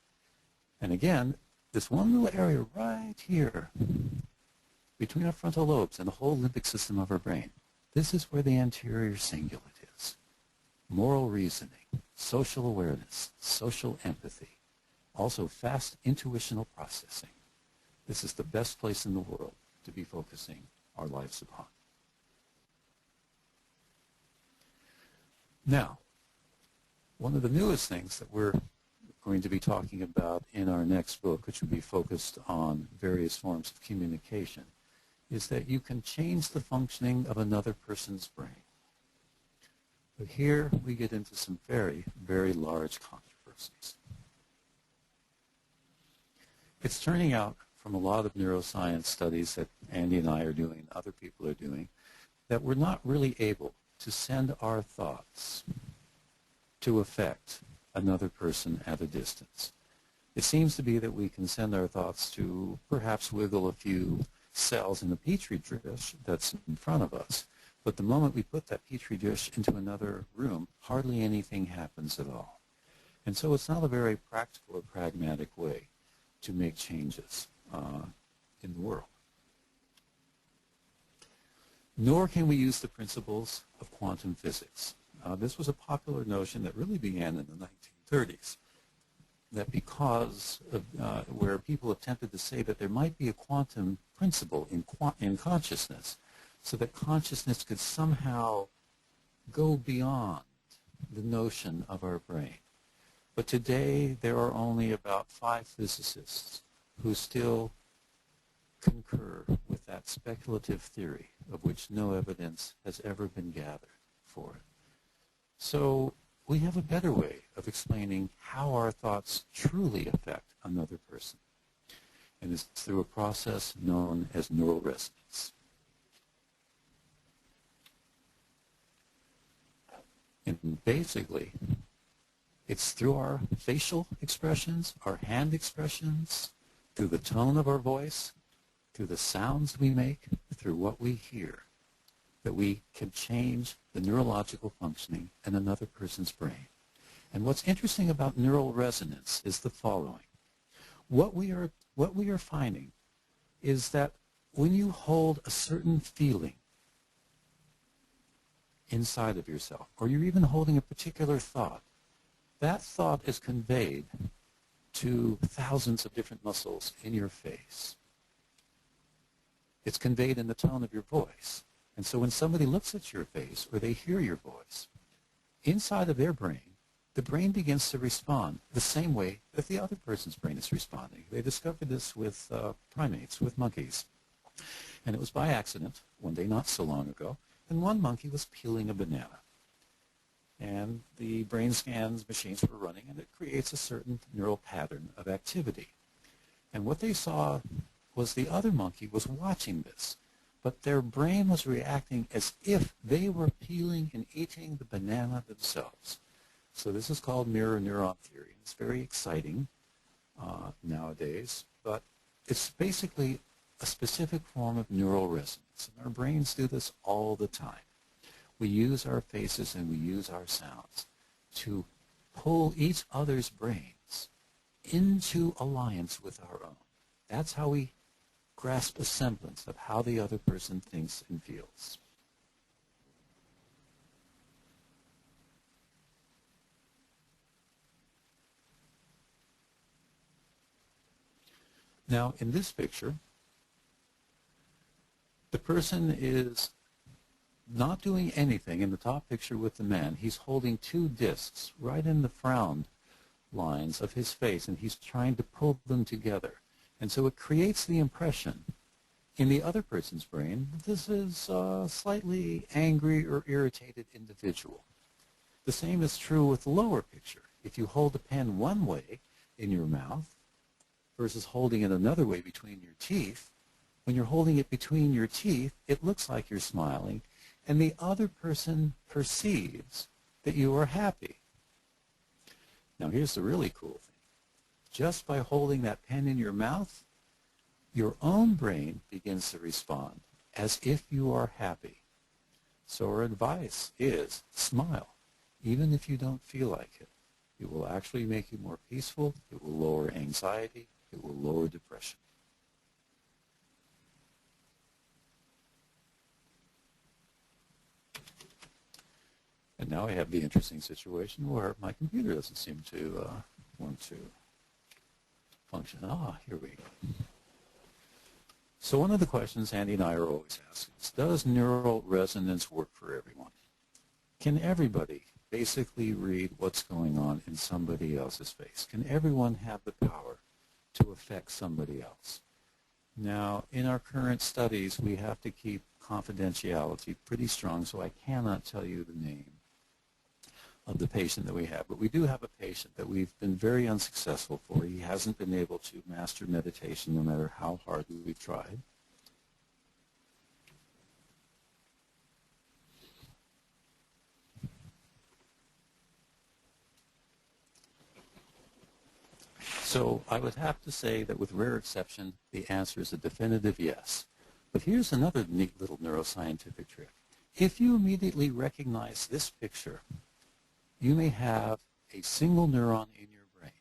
And again, this one little area right here between our frontal lobes and the whole limbic system of our brain, this is where the anterior cingulate is. Moral reasoning, social awareness, social empathy, also fast intuitional processing. This is the best place in the world to be focusing our lives upon. Now, one of the newest things that we're going to be talking about in our next book, which will be focused on various forms of communication, is that you can change the functioning of another person's brain. But here we get into some very, very large controversies. It's turning out from a lot of neuroscience studies that Andy and I are doing, and other people are doing, that we're not really able to send our thoughts to affect another person at a distance. It seems to be that we can send our thoughts to perhaps wiggle a few cells in the petri dish that's in front of us. But the moment we put that petri dish into another room, hardly anything happens at all. And so it's not a very practical or pragmatic way to make changes in the world. Nor can we use the principles of quantum physics. This was a popular notion that really began in the 1930s, that because of where people attempted to say that there might be a quantum principle in consciousness, so that consciousness could somehow go beyond the notion of our brain. But today there are only about 5 physicists who still concur with that speculative theory of which no evidence has ever been gathered for it. So we have a better way of explaining how our thoughts truly affect another person. And it's through a process known as neural resonance. And basically, it's through our facial expressions, our hand expressions, through the tone of our voice, through the sounds we make, through what we hear, that we can change the neurological functioning in another person's brain. And what's interesting about neural resonance is the following. What we are finding is that when you hold a certain feeling inside of yourself, or you're even holding a particular thought, that thought is conveyed to thousands of different muscles in your face. It's conveyed in the tone of your voice. And so when somebody looks at your face or they hear your voice, inside of their brain, the brain begins to respond the same way that the other person's brain is responding. They discovered this with primates, with monkeys. And it was by accident, one day not so long ago, and one monkey was peeling a banana. And the brain scans machines were running, and it creates a certain neural pattern of activity. And what they saw was the other monkey was watching this, but their brain was reacting as if they were peeling and eating the banana themselves. So this is called mirror neuron theory. It's very exciting nowadays, but it's basically a specific form of neural resonance. And our brains do this all the time. We use our faces and we use our sounds to pull each other's brains into alliance with our own. That's how we grasp a semblance of how the other person thinks and feels. Now, in this picture, the person is not doing anything. In the top picture with the man, he's holding 2 discs right in the frown lines of his face, and he's trying to pull them together. And so it creates the impression in the other person's brain that this is a slightly angry or irritated individual. The same is true with the lower picture. If you hold a pen one way in your mouth versus holding it another way between your teeth, when you're holding it between your teeth, it looks like you're smiling, and the other person perceives that you are happy. Now, here's the really cool thing. Just by holding that pen in your mouth, your own brain begins to respond as if you are happy. So our advice is smile, even if you don't feel like it. It will actually make you more peaceful. It will lower anxiety. It will lower depression. And now I have the interesting situation where my computer doesn't seem to want to function. Here we go. So one of the questions Andy and I are always asking is, does neural resonance work for everyone? Can everybody basically read what's going on in somebody else's face? Can everyone have the power to affect somebody else? Now, in our current studies, we have to keep confidentiality pretty strong, so I cannot tell you the name of the patient that we have. But we do have a patient that we've been very unsuccessful for. He hasn't been able to master meditation no matter how hard we've tried. So I would have to say that with rare exception, the answer is a definitive yes. But here's another neat little neuroscientific trick. If you immediately recognize this picture, you may have a single neuron in your brain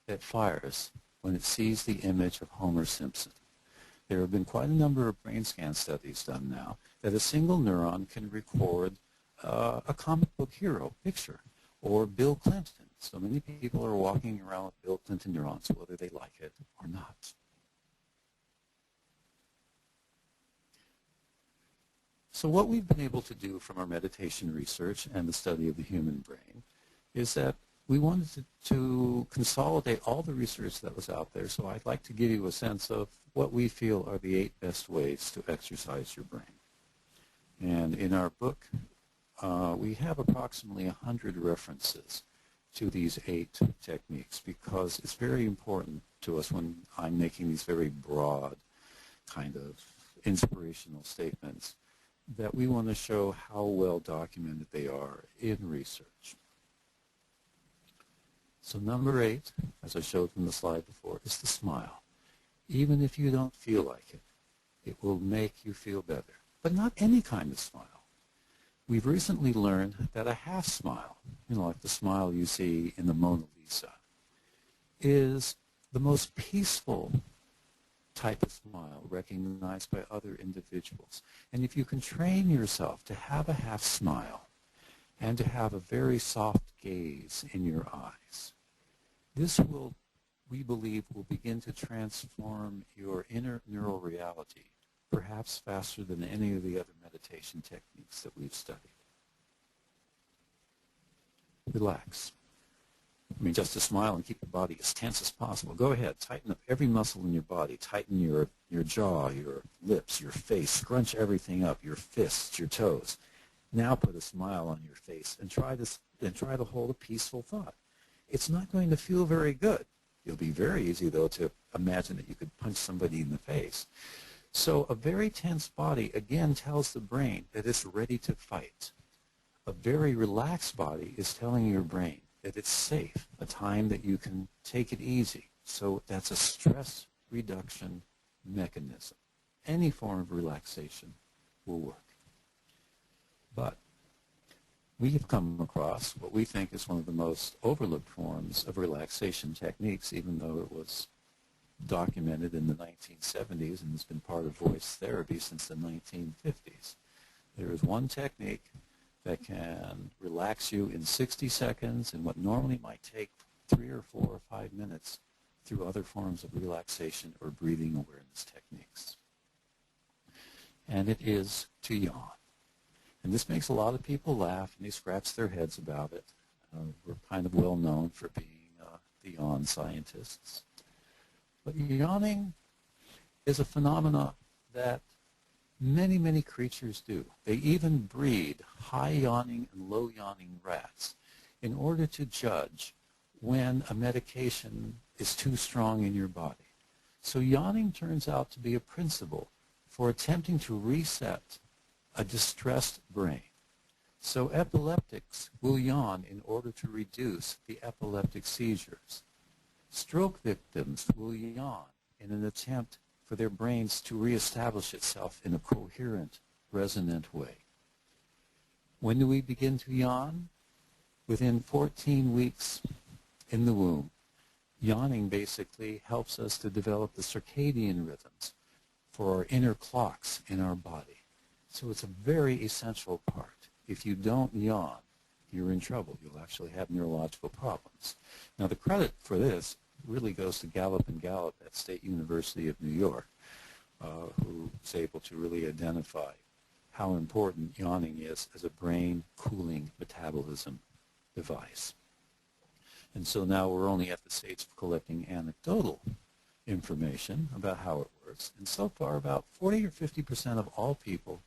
that fires when it sees the image of Homer Simpson. There have been quite a number of brain scan studies done now that a single neuron can record a comic book hero picture, or Bill Clinton. So many people are walking around with Bill Clinton neurons, whether they like it or not. So what we've been able to do from our meditation research and the study of the human brain is that we wanted to consolidate all the research that was out there. So I'd like to give you a sense of what we feel are the 8 best ways to exercise your brain. And in our book, we have approximately 100 references to these 8 techniques, because it's very important to us when I'm making these very broad kind of inspirational statements that we want to show how well documented they are in research. So number 8, as I showed from the slide before, is the smile. Even if you don't feel like it, it will make you feel better. But not any kind of smile. We've recently learned that a half smile, like the smile you see in the Mona Lisa, is the most peaceful type of smile recognized by other individuals. And if you can train yourself to have a half smile and to have a very soft gaze in your eyes, this will, we believe, will begin to transform your inner neural reality, perhaps faster than any of the other meditation techniques that we've studied. Relax. Just to smile and keep the body as tense as possible. Go ahead, tighten up every muscle in your body. Tighten your jaw, your lips, your face. Scrunch everything up, your fists, your toes. Now put a smile on your face and try to hold a peaceful thought. It's not going to feel very good. It'll be very easy, though, to imagine that you could punch somebody in the face. So a very tense body, again, tells the brain that it's ready to fight. A very relaxed body is telling your brain that it's safe, a time that you can take it easy. So that's a stress reduction mechanism. Any form of relaxation will work. But we have come across what we think is one of the most overlooked forms of relaxation techniques, even though it was documented in the 1970s and has been part of voice therapy since the 1950s. There is one technique that can relax you in 60 seconds in what normally might take 3 or 4 or 5 minutes through other forms of relaxation or breathing awareness techniques. And it is to yawn. And this makes a lot of people laugh, and they scratch their heads about it. We're kind of well known for being the yawn scientists. But yawning is a phenomena that many, many creatures do. They even breed high yawning and low yawning rats in order to judge when a medication is too strong in your body. So yawning turns out to be a principle for attempting to reset a distressed brain. So epileptics will yawn in order to reduce the epileptic seizures. Stroke victims will yawn in an attempt for their brains to reestablish itself in a coherent, resonant way. When do we begin to yawn? Within 14 weeks in the womb. Yawning basically helps us to develop the circadian rhythms for our inner clocks in our body. So it's a very essential part. If you don't yawn, you're in trouble. You'll actually have neurological problems. Now, the credit for this really goes to Gallup and Gallup at State University of New York, who was able to really identify how important yawning is as a brain cooling metabolism device. And so now we're only at the stage of collecting anecdotal information about how it works. And so far, about 40 or 50% of all people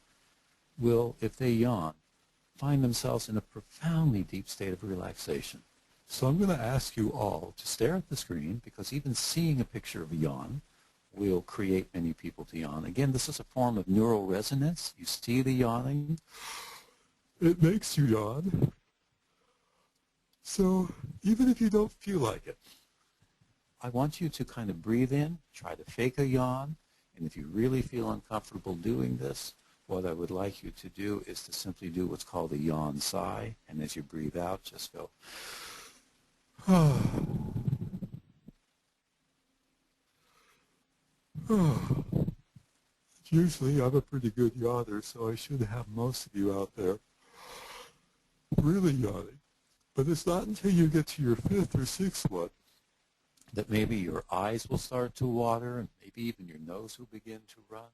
will, if they yawn, find themselves in a profoundly deep state of relaxation. So I'm going to ask you all to stare at the screen, because even seeing a picture of a yawn will create many people to yawn. Again, this is a form of neural resonance. You see the yawning, it makes you yawn. So even if you don't feel like it, I want you to kind of breathe in, try to fake a yawn, and if you really feel uncomfortable doing this, what I would like you to do is to simply do what's called a yawn sigh, and as you breathe out, just go, Usually I'm a pretty good yawner, so I should have most of you out there really yawning. But it's not until you get to your fifth or sixth one that maybe your eyes will start to water and maybe even your nose will begin to run.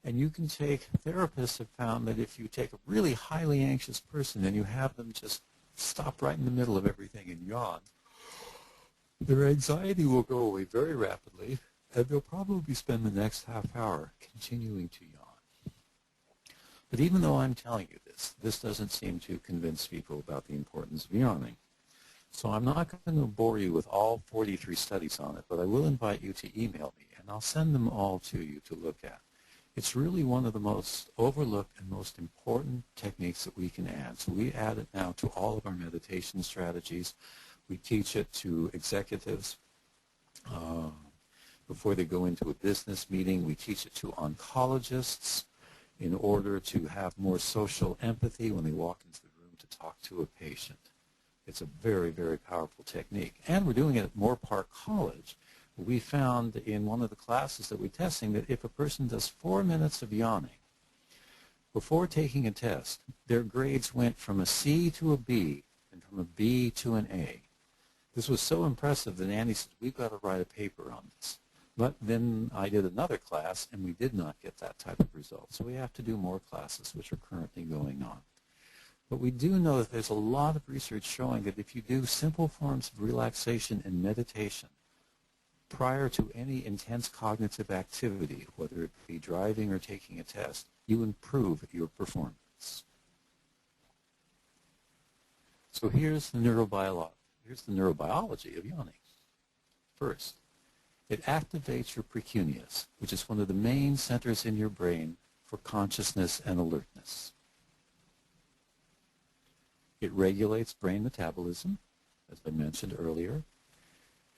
And you can take, therapists have found that if you take a really highly anxious person and you have them just stop right in the middle of everything and yawn, their anxiety will go away very rapidly, and they'll probably spend the next half hour continuing to yawn. But even though I'm telling you this doesn't seem to convince people about the importance of yawning. So I'm not going to bore you with all 43 studies on it, but I will invite you to email me, and I'll send them all to you to look at. It's really one of the most overlooked and most important techniques that we can add. So we add it now to all of our meditation strategies. We teach it to executives before they go into a business meeting. We teach it to oncologists in order to have more social empathy when they walk into the room to talk to a patient. It's a very, very powerful technique. And we're doing it at Moore Park College. We found in one of the classes that we're testing that if a person does 4 minutes of yawning before taking a test, their grades went from a C to a B and from a B to an A. This was so impressive that Annie said, we've got to write a paper on this. But then I did another class, and we did not get that type of result. So we have to do more classes, which are currently going on. But we do know that there's a lot of research showing that if you do simple forms of relaxation and meditation prior to any intense cognitive activity, whether it be driving or taking a test, you improve your performance. So here's the neurobiology of yawning. First, it activates your precuneus, which is one of the main centers in your brain for consciousness and alertness. It regulates brain metabolism, as I mentioned earlier,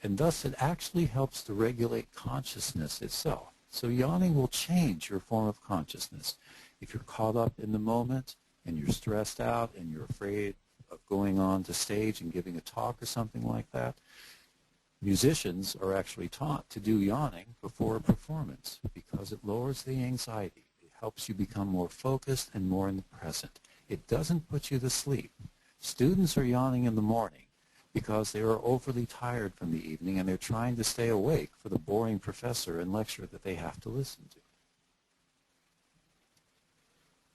and thus it actually helps to regulate consciousness itself. So yawning will change your form of consciousness. If you're caught up in the moment and you're stressed out and you're afraid of going on to stage and giving a talk or something like that, musicians are actually taught to do yawning before a performance because it lowers the anxiety. It helps you become more focused and more in the present. It doesn't put you to sleep. Students are yawning in the morning because they are overly tired from the evening and they're trying to stay awake for the boring professor and lecture that they have to listen to.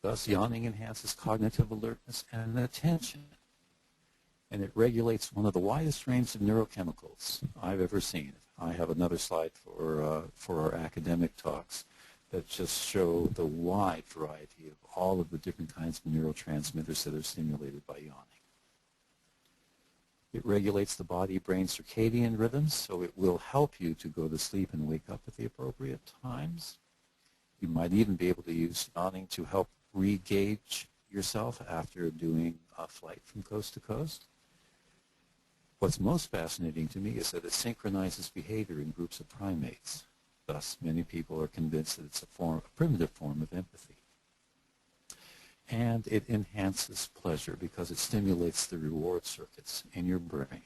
Thus, yawning enhances cognitive alertness and attention, and it regulates one of the widest range of neurochemicals I've ever seen. I have another slide for our academic talks that just show the wide variety of all of the different kinds of neurotransmitters that are stimulated by yawning. It regulates the body-brain circadian rhythms, so it will help you to go to sleep and wake up at the appropriate times. You might even be able to use yawning to help re-gauge yourself after doing a flight from coast to coast. What's most fascinating to me is that it synchronizes behavior in groups of primates. Thus, many people are convinced that it's a primitive form of empathy. And it enhances pleasure because it stimulates the reward circuits in your brain.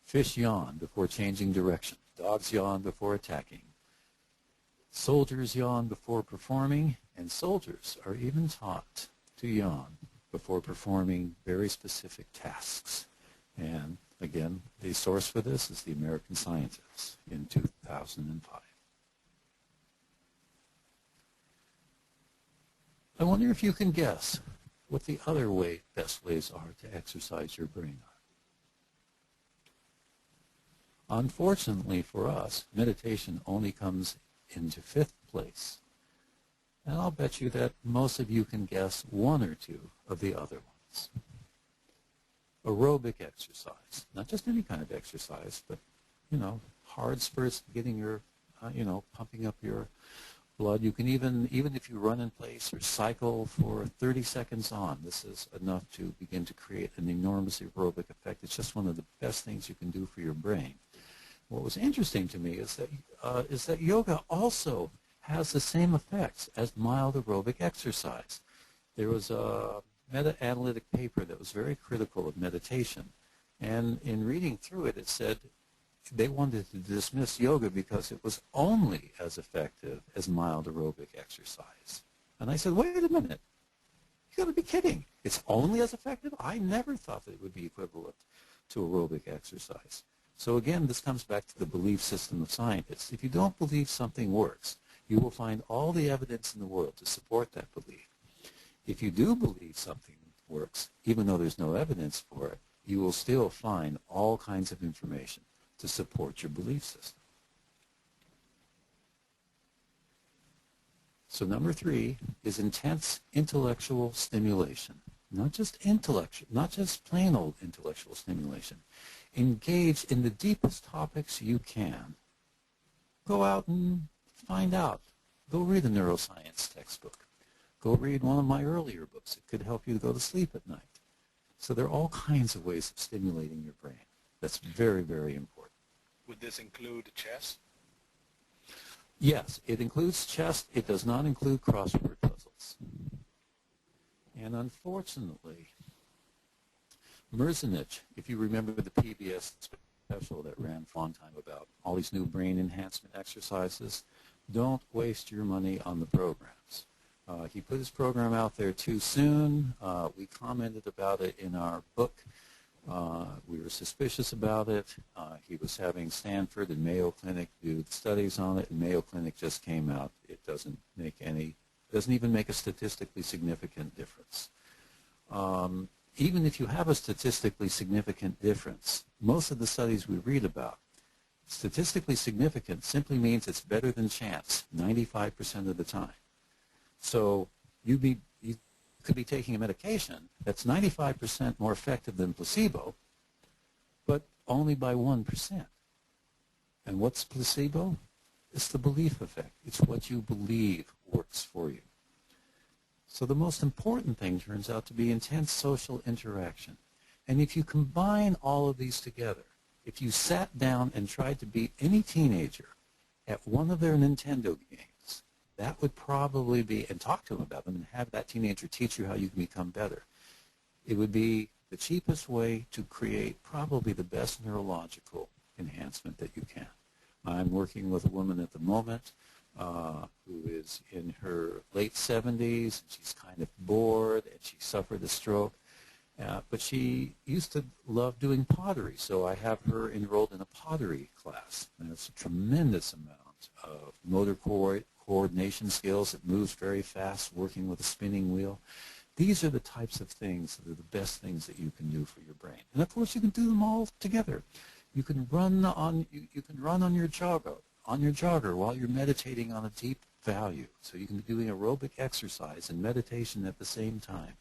Fish yawn before changing direction. Dogs yawn before attacking. Soldiers yawn before performing, and soldiers are even taught to yawn before performing very specific tasks. And again, the source for this is the American Scientists in 2005. I wonder if you can guess what the other best ways are to exercise your brain are. Unfortunately for us, meditation only comes into fifth place. And I'll bet you that most of you can guess one or two of the other ones. Aerobic exercise, not just any kind of exercise, but, hard spurts, getting your, pumping up your blood. You can even if you run in place or cycle for 30 seconds on, this is enough to begin to create an enormous aerobic effect. It's just one of the best things you can do for your brain. What was interesting to me is that yoga also has the same effects as mild aerobic exercise. There was a meta-analytic paper that was very critical of meditation, and in reading through it, it said they wanted to dismiss yoga because it was only as effective as mild aerobic exercise. And I said, wait a minute, you got to be kidding. It's only as effective? I never thought that it would be equivalent to aerobic exercise. So again, this comes back to the belief system of scientists. If you don't believe something works, you will find all the evidence in the world to support that belief. If you do believe something works, even though there's no evidence for it, you will still find all kinds of information to support your belief system. So number 3 is intense intellectual stimulation. Not just intellectual, not just plain old intellectual stimulation. Engage in the deepest topics you can. Go out and find out. Go read a neuroscience textbook. Go read one of my earlier books. It could help you to go to sleep at night. So there are all kinds of ways of stimulating your brain. That's very, very important. Would this include chess? Yes, it includes chess. It does not include crossword puzzles. And unfortunately, Merzenich, if you remember the PBS special that ran for a long time about all these new brain enhancement exercises, don't waste your money on the programs. He put his program out there too soon. We commented about it in our book. We were suspicious about it. He was having Stanford and Mayo Clinic do studies on it, and Mayo Clinic just came out. It doesn't even make a statistically significant difference. Even if you have a statistically significant difference, most of the studies we read about, statistically significant simply means it's better than chance 95% of the time. So you could be taking a medication that's 95% more effective than placebo, but only by 1%. And what's placebo? It's the belief effect. It's what you believe works for you. So the most important thing turns out to be intense social interaction. And if you combine all of these together, if you sat down and tried to beat any teenager at one of their Nintendo games, that would probably be, and talk to them about them and have that teenager teach you how you can become better. It would be the cheapest way to create probably the best neurological enhancement that you can. I'm working with a woman at the moment who is in her late 70s. She's kind of bored, and she suffered a stroke. But she used to love doing pottery, so I have her enrolled in a pottery class. And it's a tremendous amount of motor coordination skills. It moves very fast, working with a spinning wheel. These are the types of things that are the best things that you can do for your brain. And of course, you can do them all together. You can run on your jogger while you're meditating on a deep value. So you can be doing aerobic exercise and meditation at the same time.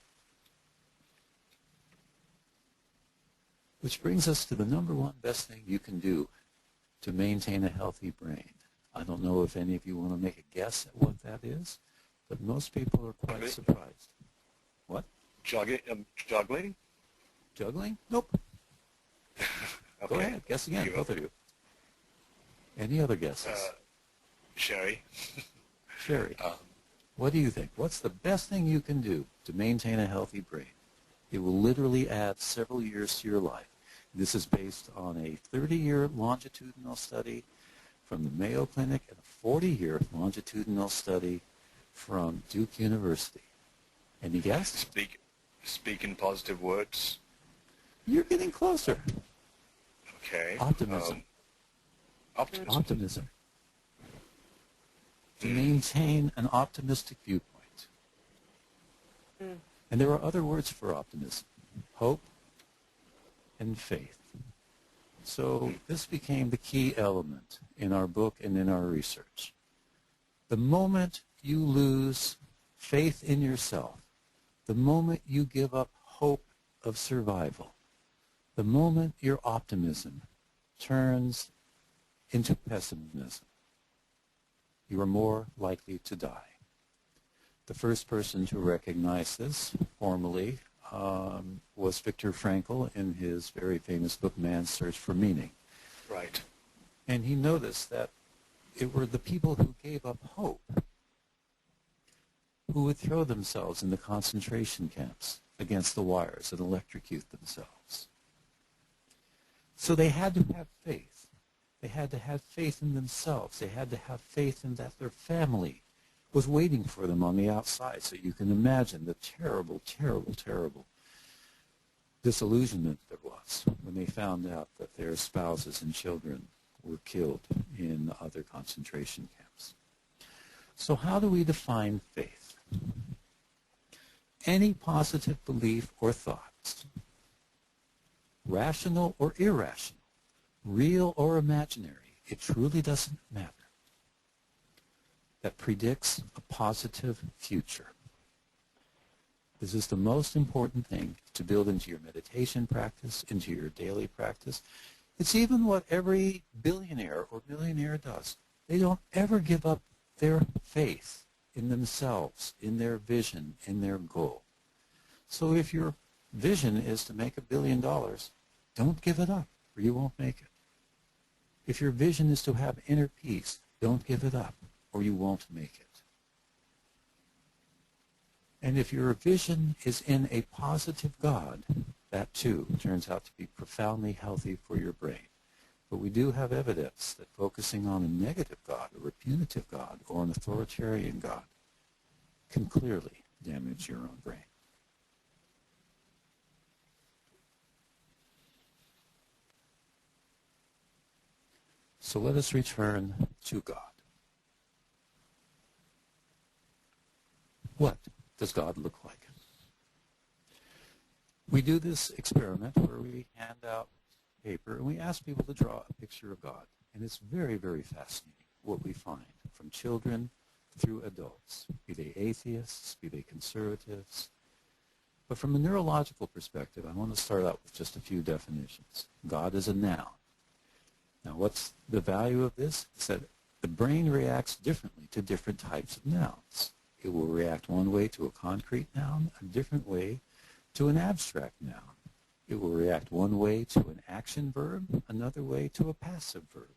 Which brings us to the number one best thing you can do to maintain a healthy brain. I don't know if any of you want to make a guess at what that is, but most people are quite surprised. What? Juggling? Juggling? Nope. Okay. Go ahead. Guess again, both of you. Any other guesses? Sherry. Sherry. What do you think? What's the best thing you can do to maintain a healthy brain? It will literally add several years to your life. This is based on a 30-year longitudinal study from the Mayo Clinic and a 40-year longitudinal study from Duke University. Any guess? Speak in positive words. You're getting closer. Okay. Optimism. Optimism. To Mm. maintain an optimistic viewpoint. Mm. And there are other words for optimism. Hope and faith. So this became the key element in our book and in our research. The moment you lose faith in yourself, the moment you give up hope of survival, the moment your optimism turns into pessimism, you are more likely to die. The first person to recognize this formally was Viktor Frankl in his very famous book, Man's Search for Meaning. Right. And he noticed that it were the people who gave up hope who would throw themselves in the concentration camps against the wires and electrocute themselves. So they had to have faith. They had to have faith in themselves. They had to have faith in that their family was waiting for them on the outside. So you can imagine the terrible, terrible, terrible disillusionment there was when they found out that their spouses and children were killed in other concentration camps. So how do we define faith? Any positive belief or thoughts, rational or irrational, real or imaginary, it truly doesn't matter, that predicts a positive future. This is the most important thing to build into your meditation practice, into your daily practice. It's even what every billionaire or millionaire does. They don't ever give up their faith in themselves, in their vision, in their goal. So if your vision is to make $1 billion, don't give it up, or you won't make it. If your vision is to have inner peace, don't give it up, or you won't make it. And if your vision is in a positive God, that too turns out to be profoundly healthy for your brain. But we do have evidence that focusing on a negative God, or a punitive God, or an authoritarian God can clearly damage your own brain. So let us return to God. What does God look like? We do this experiment where we hand out paper and we ask people to draw a picture of God. And it's very, very fascinating what we find from children through adults, be they atheists, be they conservatives. But from a neurological perspective, I want to start out with just a few definitions. God is a noun. Now, what's the value of this? It's that the brain reacts differently to different types of nouns. It will react one way to a concrete noun, a different way to an abstract noun. It will react one way to an action verb, another way to a passive verb.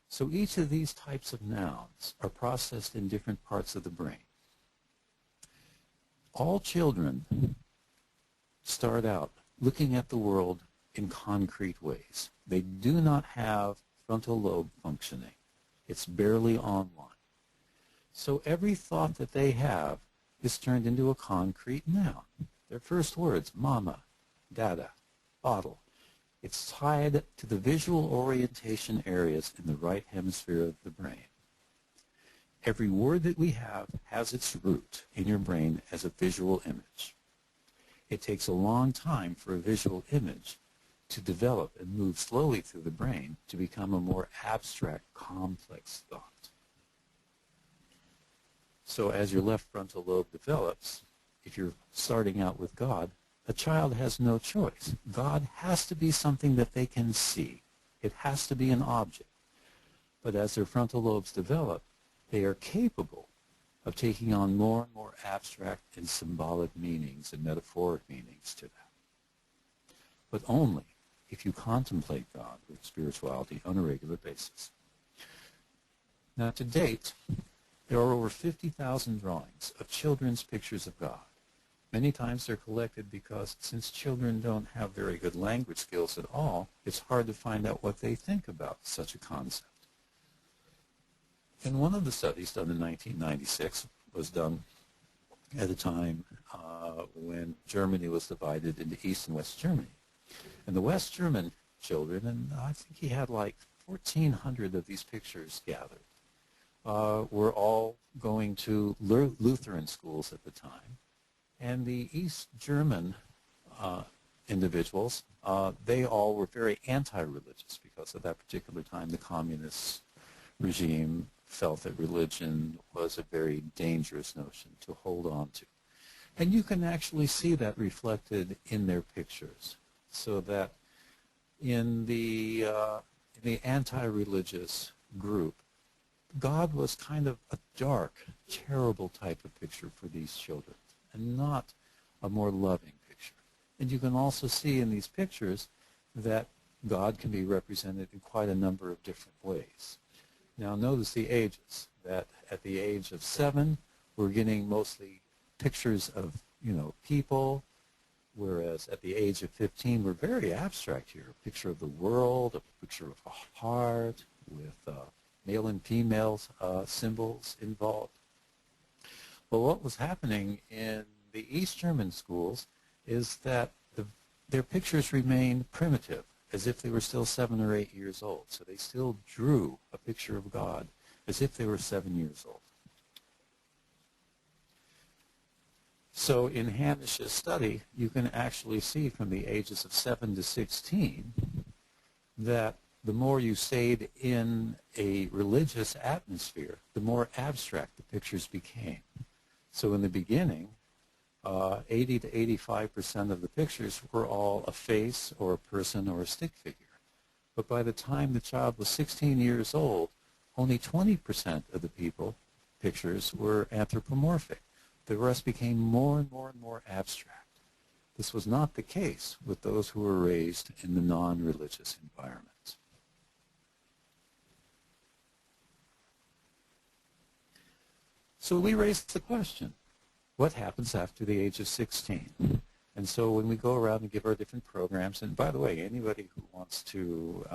So each of these types of nouns are processed in different parts of the brain. All children start out looking at the world in concrete ways. They do not have frontal lobe functioning. It's barely online. So every thought that they have is turned into a concrete noun. Their first words, mama, dada, bottle. It's tied to the visual orientation areas in the right hemisphere of the brain. Every word that we have has its root in your brain as a visual image. It takes a long time for a visual image to develop and move slowly through the brain to become a more abstract, complex thought. So as your left frontal lobe develops, if you're starting out with God, a child has no choice. God has to be something that they can see. It has to be an object. But as their frontal lobes develop, they are capable of taking on more and more abstract and symbolic meanings and metaphoric meanings to them. But only if you contemplate God with spirituality on a regular basis. Now, to date, there are over 50,000 drawings of children's pictures of God. Many times they're collected because since children don't have very good language skills at all, it's hard to find out what they think about such a concept. And one of the studies done in 1996 was done at a time when Germany was divided into East and West Germany. And the West German children, and I think he had like 1,400 of these pictures gathered, were all going to Lutheran schools at the time. And the East German individuals, they all were very anti-religious because at that particular time the communist regime felt that religion was a very dangerous notion to hold on to. And you can actually see that reflected in their pictures, so that in the anti-religious group, God was kind of a dark, terrible type of picture for these children, and not a more loving picture. And you can also see in these pictures that God can be represented in quite a number of different ways. Now notice the ages, that at the age of 7, we're getting mostly pictures of, people, whereas at the age of 15, we're very abstract here. A picture of the world, a picture of a heart, with male and female symbols involved. But what was happening in the East German schools is that their pictures remained primitive, as if they were still 7 or 8 years old. So they still drew a picture of God as if they were 7 years old. So in Hanish's study, you can actually see from the ages of 7 to 16 that the more you stayed in a religious atmosphere, the more abstract the pictures became. So in the beginning, 80 to 85% of the pictures were all a face or a person or a stick figure. But by the time the child was 16 years old, only 20% of the pictures were anthropomorphic. The rest became more and more and more abstract. This was not the case with those who were raised in the non-religious environment. So we raised the question, what happens after the age of 16? And so when we go around and give our different programs, and by the way, anybody who wants to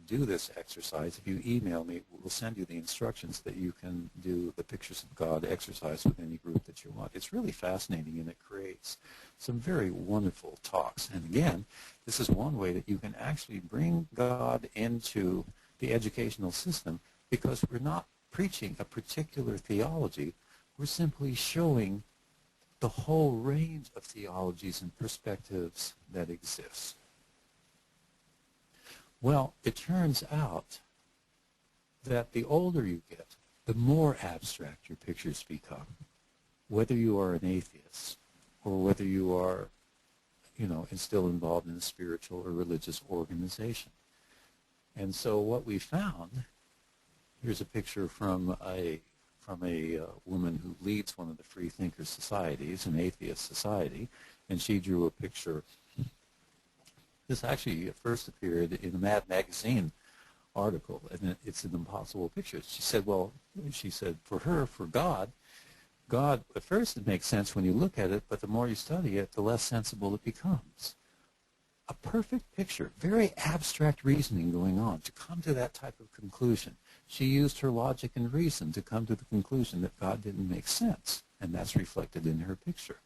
do this exercise, if you email me, we'll send you the instructions that you can do the Pictures of God exercise with any group that you want. It's really fascinating, and it creates some very wonderful talks. And again, this is one way that you can actually bring God into the educational system, because we're not preaching a particular theology. We're simply showing the whole range of theologies and perspectives that exist. Well, it turns out that the older you get, the more abstract your pictures become, whether you are an atheist or whether you are, still involved in a spiritual or religious organization. And so what we found, here's a picture from a woman who leads one of the free thinker societies, an atheist society, and she drew a picture. This actually first appeared in a Mad Magazine article, and it's an impossible picture. She said, for her, for God, at first it makes sense when you look at it, but the more you study it, the less sensible it becomes. A perfect picture, very abstract reasoning going on to come to that type of conclusion. She used her logic and reason to come to the conclusion that God didn't make sense, and that's reflected in her picture.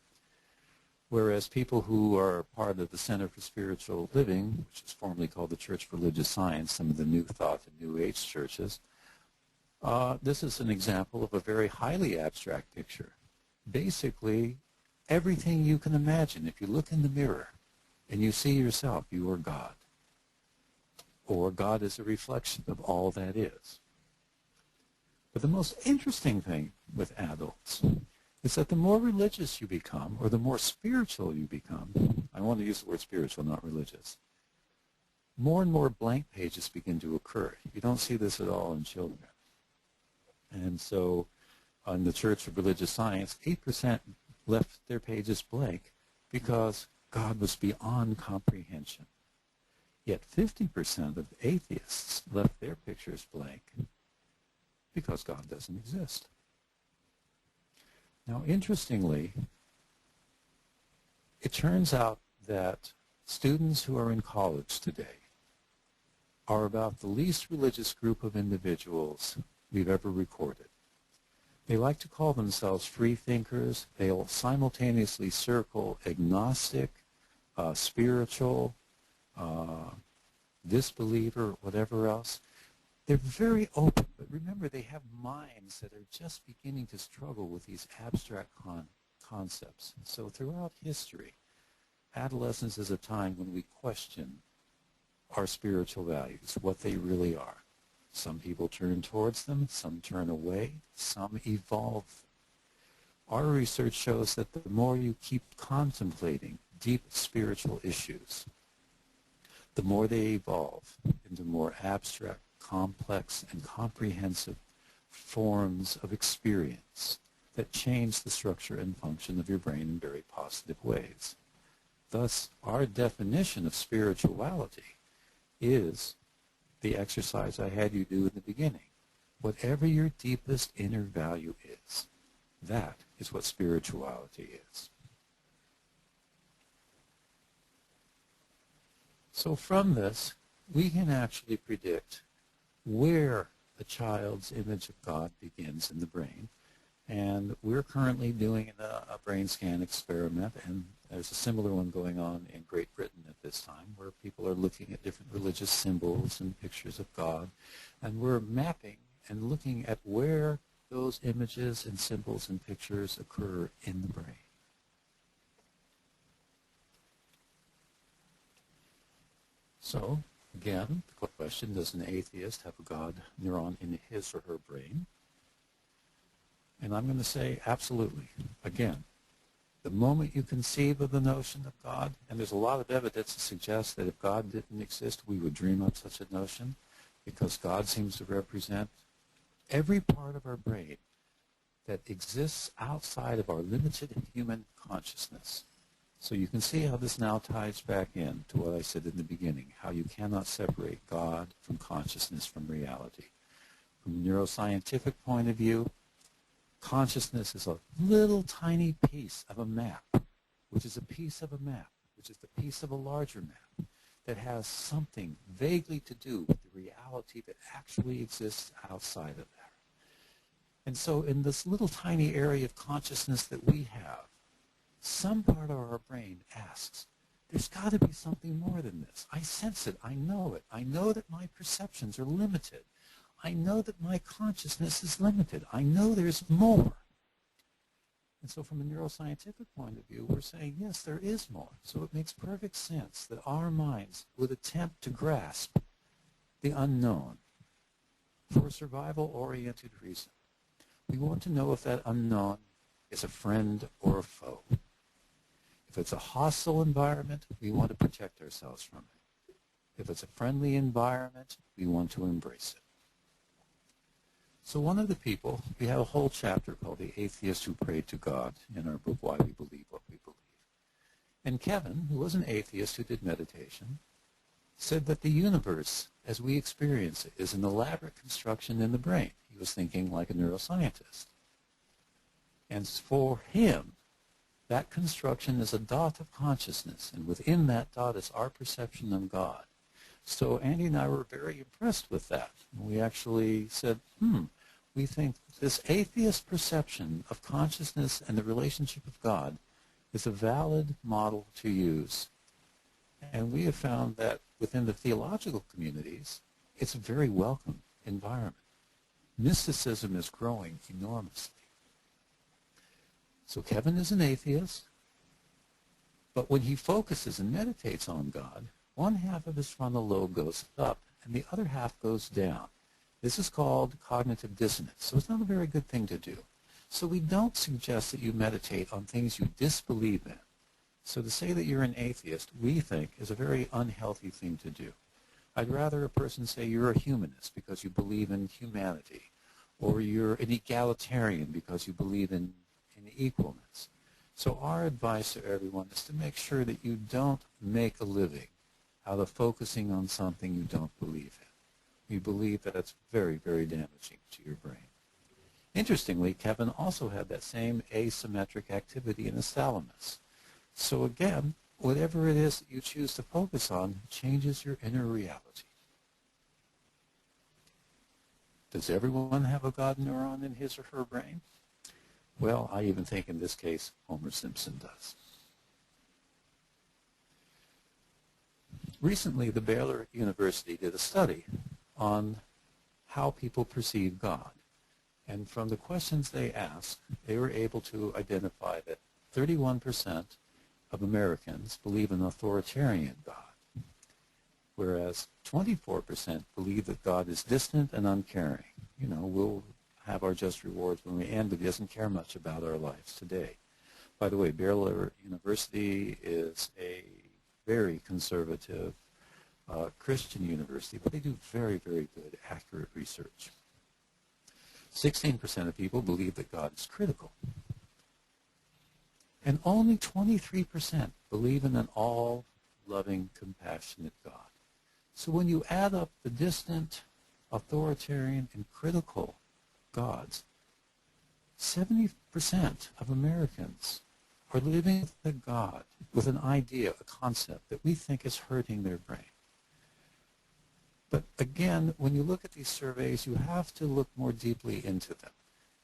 Whereas people who are part of the Center for Spiritual Living, which is formerly called the Church for Religious Science, some of the New Thought and New Age churches, this is an example of a very highly abstract picture. Basically, everything you can imagine. If you look in the mirror and you see yourself, you are God. Or God is a reflection of all that is. But the most interesting thing with adults is that the more religious you become, or the more spiritual you become, I want to use the word spiritual, not religious, more and more blank pages begin to occur. You don't see this at all in children. And so on the Church of Religious Science, 8% left their pages blank because God was beyond comprehension. Yet 50% of atheists left their pictures blank because God doesn't exist. Now, interestingly, it turns out that students who are in college today are about the least religious group of individuals we've ever recorded. They like to call themselves free thinkers. They'll simultaneously circle agnostic, spiritual, disbeliever, whatever else. They're very open, but remember, they have minds that are just beginning to struggle with these abstract concepts. So throughout history, adolescence is a time when we question our spiritual values, what they really are. Some people turn towards them, some turn away, some evolve. Our research shows that the more you keep contemplating deep spiritual issues, the more they evolve into more abstract, complex, and comprehensive forms of experience that change the structure and function of your brain in very positive ways. Thus, our definition of spirituality is the exercise I had you do in the beginning. Whatever your deepest inner value is, that is what spirituality is. So from this, we can actually predict where a child's image of God begins in the brain. And we're currently doing a brain scan experiment, and there's a similar one going on in Great Britain at this time, where people are looking at different religious symbols and pictures of God, and we're mapping and looking at where those images and symbols and pictures occur in the brain. So, again, the question, does an atheist have a God neuron in his or her brain? And I'm going to say absolutely. Again, the moment you conceive of the notion of God, and there's a lot of evidence to suggest that if God didn't exist, we would dream up such a notion, because God seems to represent every part of our brain that exists outside of our limited human consciousness. So you can see how this now ties back in to what I said in the beginning, how you cannot separate God from consciousness from reality. From a neuroscientific point of view, consciousness is a little tiny piece of a map, which is a piece of a map, which is the piece of a larger map that has something vaguely to do with the reality that actually exists outside of that. And so in this little tiny area of consciousness that we have, some part of our brain asks, there's got to be something more than this. I sense it. I know it. I know that my perceptions are limited. I know that my consciousness is limited. I know there's more. And so from a neuroscientific point of view, we're saying, yes, there is more. So it makes perfect sense that our minds would attempt to grasp the unknown for a survival-oriented reason. We want to know if that unknown is a friend or a foe. If it's a hostile environment, we want to protect ourselves from it. If it's a friendly environment, we want to embrace it. So one of the people, we have a whole chapter called The Atheist Who Prayed to God in our book, Why We Believe What We Believe. And Kevin, who was an atheist who did meditation, said that the universe, as we experience it, is an elaborate construction in the brain. He was thinking like a neuroscientist. And for him, that construction is a dot of consciousness, and within that dot is our perception of God. So Andy and I were very impressed with that. We actually said, we think this atheist perception of consciousness and the relationship of God is a valid model to use. And we have found that within the theological communities, it's a very welcome environment. Mysticism is growing enormously. So Kevin is an atheist, but when he focuses and meditates on God, one half of his frontal lobe goes up and the other half goes down. This is called cognitive dissonance, so it's not a very good thing to do. So we don't suggest that you meditate on things you disbelieve in. So to say that you're an atheist, we think, is a very unhealthy thing to do. I'd rather a person say you're a humanist because you believe in humanity, or you're an egalitarian because you believe in equalness. So our advice to everyone is to make sure that you don't make a living out of focusing on something you don't believe in. We believe that it's very, very damaging to your brain. Interestingly, Kevin also had that same asymmetric activity in his thalamus. So again, whatever it is that you choose to focus on changes your inner reality. Does everyone have a God neuron in his or her brain? Well, I even think in this case, Homer Simpson does. Recently, the Baylor University did a study on how people perceive God. And from the questions they asked, they were able to identify that 31% of Americans believe in an authoritarian God, whereas 24% believe that God is distant and uncaring. You know, we'll have our just rewards when we end, but he doesn't care much about our lives today. By the way, Baylor University is a very conservative Christian university, but they do very, very good, accurate research. 16% of people believe that God is critical. And only 23% believe in an all-loving, compassionate God. So when you add up the distant, authoritarian, and critical gods, 70% of Americans are living with a God, with an idea, a concept that we think is hurting their brain. But again, when you look at these surveys, you have to look more deeply into them.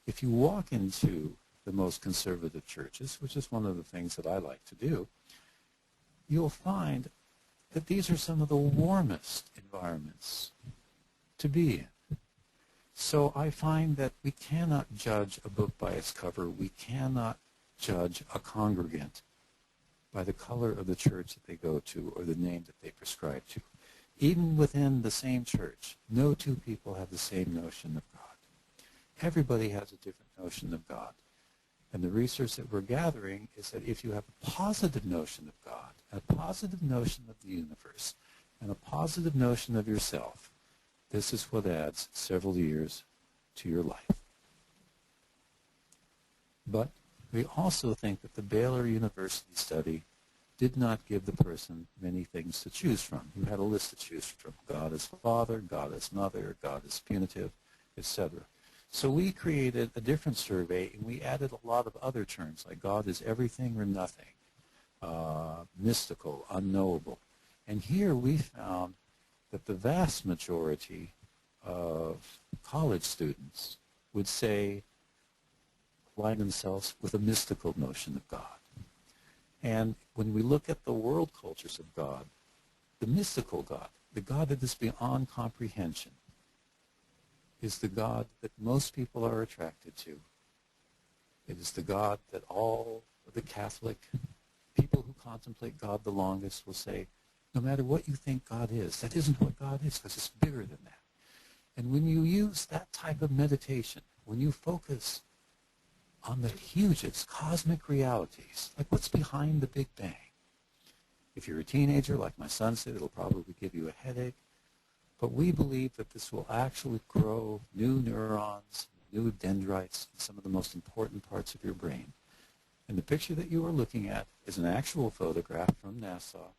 If you walk into the most conservative churches, which is one of the things that I like to do, you'll find that these are some of the warmest environments to be in. So I find that we cannot judge a book by its cover. We cannot judge a congregant by the color of the church that they go to or the name that they prescribe to. Even within the same church, no two people have the same notion of God. Everybody has a different notion of God. And the research that we're gathering is that if you have a positive notion of God, a positive notion of the universe, and a positive notion of yourself, this is what adds several years to your life. But we also think that the Baylor University study did not give the person many things to choose from. You had a list to choose from. God is Father, God is Mother, God is punitive, etc. So we created a different survey, and we added a lot of other terms, like God is everything or nothing, mystical, unknowable. And here we found that the vast majority of college students would say, align themselves with a mystical notion of God. And when we look at the world cultures of God, the mystical God, the God that is beyond comprehension, is the God that most people are attracted to. It is the God that all of the Catholic people who contemplate God the longest will say, no matter what you think God is, that isn't what God is, because it's bigger than that. And when you use that type of meditation, when you focus on the hugest cosmic realities, like what's behind the Big Bang. If you're a teenager, like my son said, it'll probably give you a headache. But we believe that this will actually grow new neurons, new dendrites in some of the most important parts of your brain. And the picture that you are looking at is an actual photograph from NASA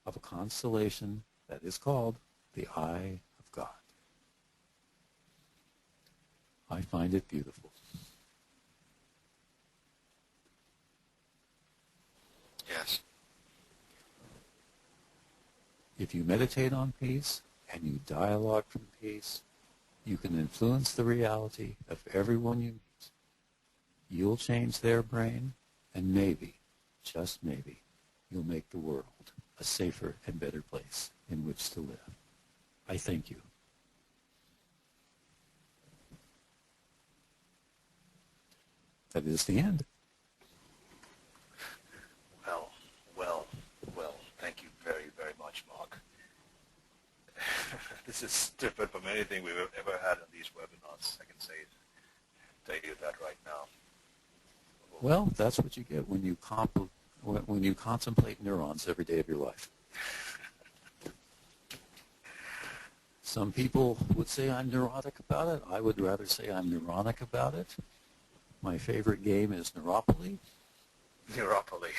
of a constellation that is called the Eye of God. I find it beautiful. Yes. If you meditate on peace and you dialogue from peace, you can influence the reality of everyone you meet. You'll change their brain, and maybe, just maybe, you'll make the world a safer and better place in which to live. I thank you. That is the end. Well, thank you very, very much, Mark. This is different from anything we've ever had on these webinars. I can tell you that right now. Well, that's what you get when you contemplate neurons every day of your life. Some people would say I'm neurotic about it. I would rather say I'm neuronic about it. My favorite game is Neuropoly. Neuropoly.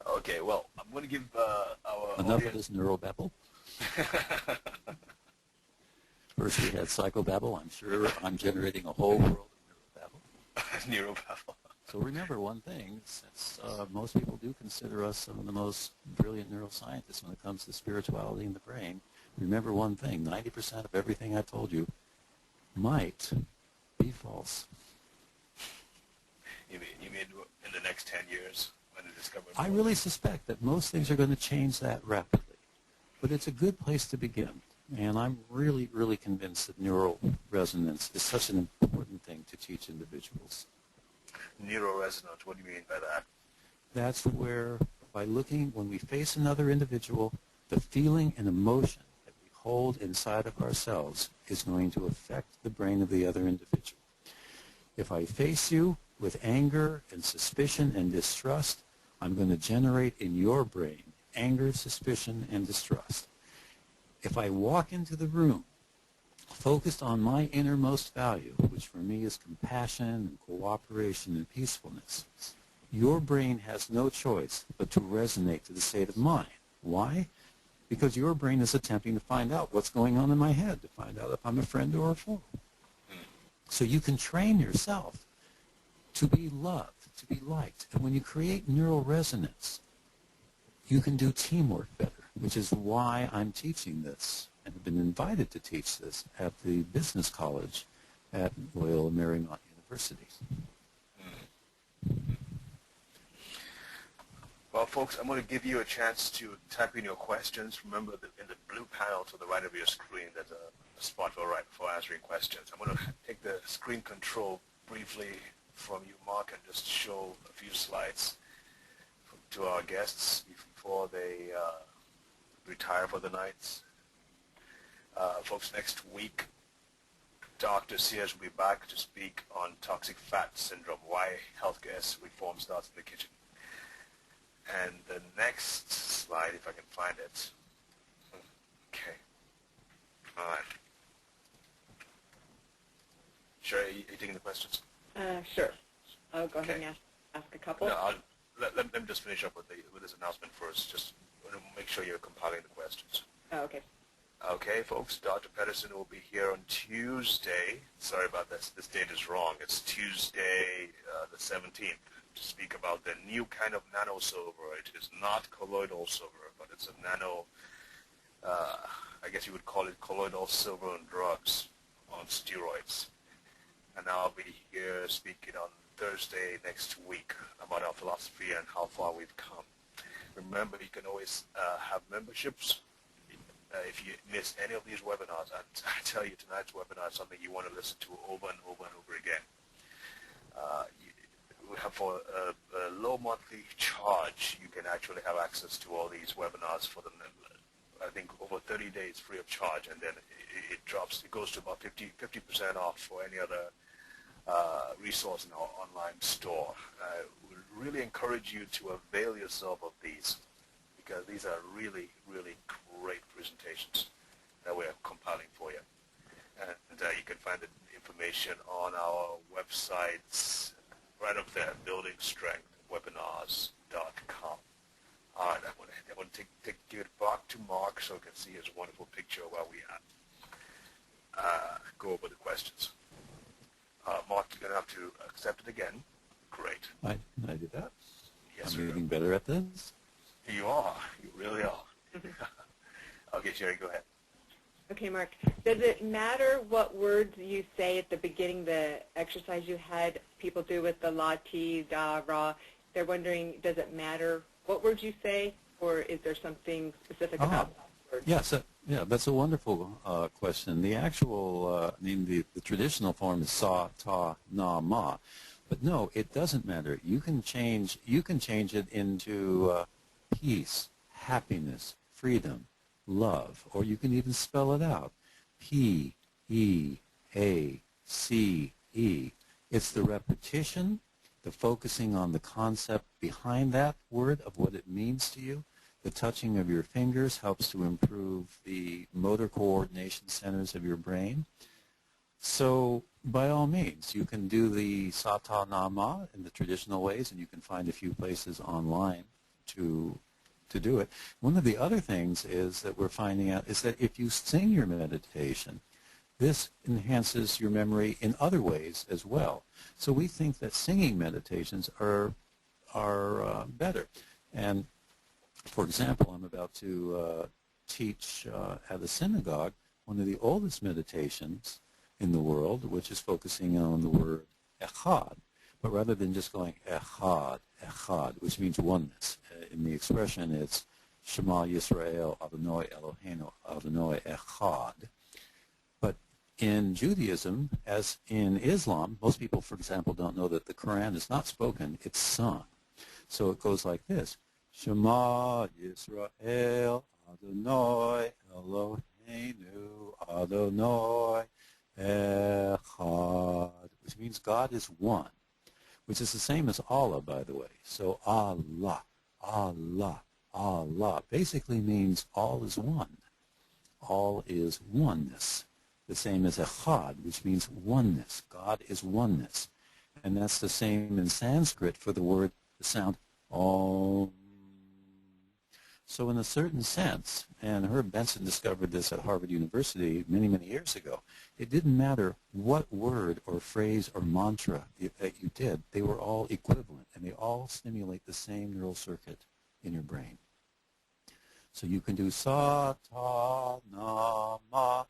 Okay, well, I'm going to give our Enough audience... of this neurobabble. First we had psychobabble. I'm sure I'm generating a whole world of neurobabble. Neurobabble. So remember one thing, since most people do consider us some of the most brilliant neuroscientists when it comes to spirituality and the brain, remember one thing, 90% of everything I told you might be false. You mean in the next 10 years when they discover... I really suspect that most things are going to change that rapidly. But it's a good place to begin. And I'm really, really convinced that neural resonance is such an important thing to teach individuals. Neuroresonance, what do you mean by that? That's where, by looking, when we face another individual, the feeling and emotion that we hold inside of ourselves is going to affect the brain of the other individual. If I face you with anger and suspicion and distrust, I'm going to generate in your brain anger, suspicion, and distrust. If I walk into the room focused on my innermost value, which for me is compassion and cooperation and peacefulness, your brain has no choice but to resonate to the state of mind. Why? Because your brain is attempting to find out what's going on in my head, to find out if I'm a friend or a foe. So you can train yourself to be loved, to be liked. And when you create neural resonance, you can do teamwork better, which is why I'm teaching this and have been invited to teach this at the business college at Loyola Marymount University. Well, folks, I'm going to give you a chance to type in your questions. Remember that in the blue panel to the right of your screen, there's a spot for answering questions. I'm going to take the screen control briefly from you, Mark, and just show a few slides to our guests before they retire for the night. Folks, next week, Dr. Sears will be back to speak on toxic fat syndrome, why healthcare reform starts in the kitchen. And the next slide, if I can find it. Okay. All right. Sure, are you taking the questions? Sure. I'll go ahead and ask a couple. No, let me just finish up with this announcement first. Just want to make sure you're compiling the questions. Oh, okay. Okay, folks, Dr. Pedersen will be here on Tuesday. Sorry about this. This date is wrong. It's Tuesday the 17th to speak about the new kind of nano silver. It is not colloidal silver, but it's a nano, I guess you would call it colloidal silver on drugs, on steroids. And I'll be here speaking on Thursday next week about our philosophy and how far we've come. Remember, you can always have memberships. If you miss any of these webinars, I tell you tonight's webinar is something you want to listen to over and over and over again. We have for a low monthly charge, you can actually have access to all these webinars for I think over 30 days free of charge, and then it drops. It goes to about 50% off for any other resource in our online store. We really encourage you to avail yourself of these, because these are really, really great presentations that we're compiling for you. And you can find the information on our websites right up there, buildingstrengthwebinars.com. All right, I want to give it back to Mark so we can see his wonderful picture while we go over the questions. Mark, you're going to have to accept it again. Great. I did that. Yes, I'm getting better at this. You are. You really are. Okay, Sherry, go ahead. Okay, Mark. Does it matter what words you say at the beginning, the exercise you had people do with the la, ti, da, ra? They're wondering, does it matter what words you say, or is there something specific about words? Yes, that's a wonderful question. The actual, the traditional form is sa, ta, na, ma. But no, it doesn't matter. You can change it into peace, happiness, freedom, love, or you can even spell it out. P-E-A-C-E. It's the repetition, the focusing on the concept behind that word of what it means to you, The touching of your fingers helps to improve the motor coordination centers of your brain. So by all means, you can do the Sata Nama in the traditional ways, and you can find a few places online to do it. One of the other things is that we're finding out is that if you sing your meditation, this enhances your memory in other ways as well. So we think that singing meditations are better. And for example, I'm about to teach at a synagogue one of the oldest meditations in the world, which is focusing on the word echad. But rather than just going echad, echad, which means oneness, in the expression it's Shema Yisrael Adonai Eloheinu Adonai Echad. But in Judaism, as in Islam, most people, for example, don't know that the Quran is not spoken, it's sung. So it goes like this: Shema Yisrael Adonai Eloheinu Adonai Echad, which means God is one, which is the same as Allah, by the way. So Allah, Allah, Allah basically means all is one. All is oneness. The same as Echad, which means oneness. God is oneness. And that's the same in Sanskrit for the sound Om. So in a certain sense, and Herb Benson discovered this at Harvard University many, many years ago, it didn't matter what word or phrase or mantra that you did, they were all equivalent, and they all stimulate the same neural circuit in your brain. So you can do sa, ta, na, ma,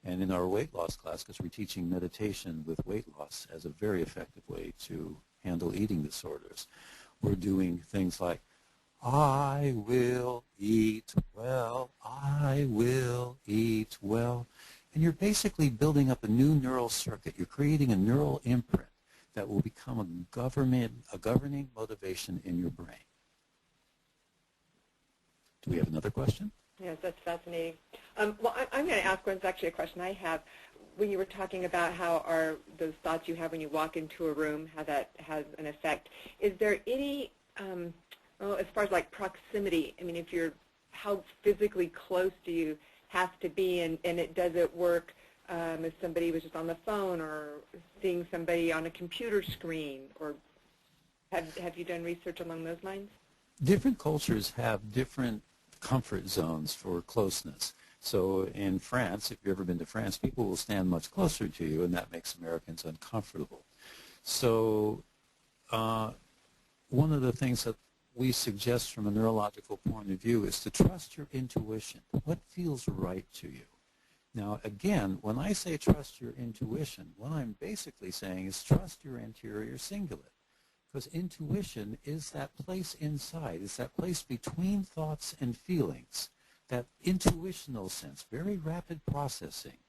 and in our weight loss class, because we're teaching meditation with weight loss as a very effective way to handle eating disorders, we're doing things like I will eat well, I will eat well. And you're basically building up a new neural circuit. You're creating a neural imprint that will become a governing motivation in your brain. Do we have another question? Yes, that's fascinating. Well, I'm going to ask one. It's actually a question I have. When you were talking about how those thoughts you have when you walk into a room, how that has an effect, is there any... as far as like proximity, I mean, how physically close do you have to be, and does it work if somebody was just on the phone or seeing somebody on a computer screen, or have you done research along those lines? Different cultures have different comfort zones for closeness. So in France, if you've ever been to France, people will stand much closer to you, and that makes Americans uncomfortable. So one of the things that we suggest from a neurological point of view is to trust your intuition. What feels right to you? Now, again, when I say trust your intuition, what I'm basically saying is trust your anterior cingulate, because intuition is that place inside. It's that place between thoughts and feelings, that intuitional sense, very rapid processing.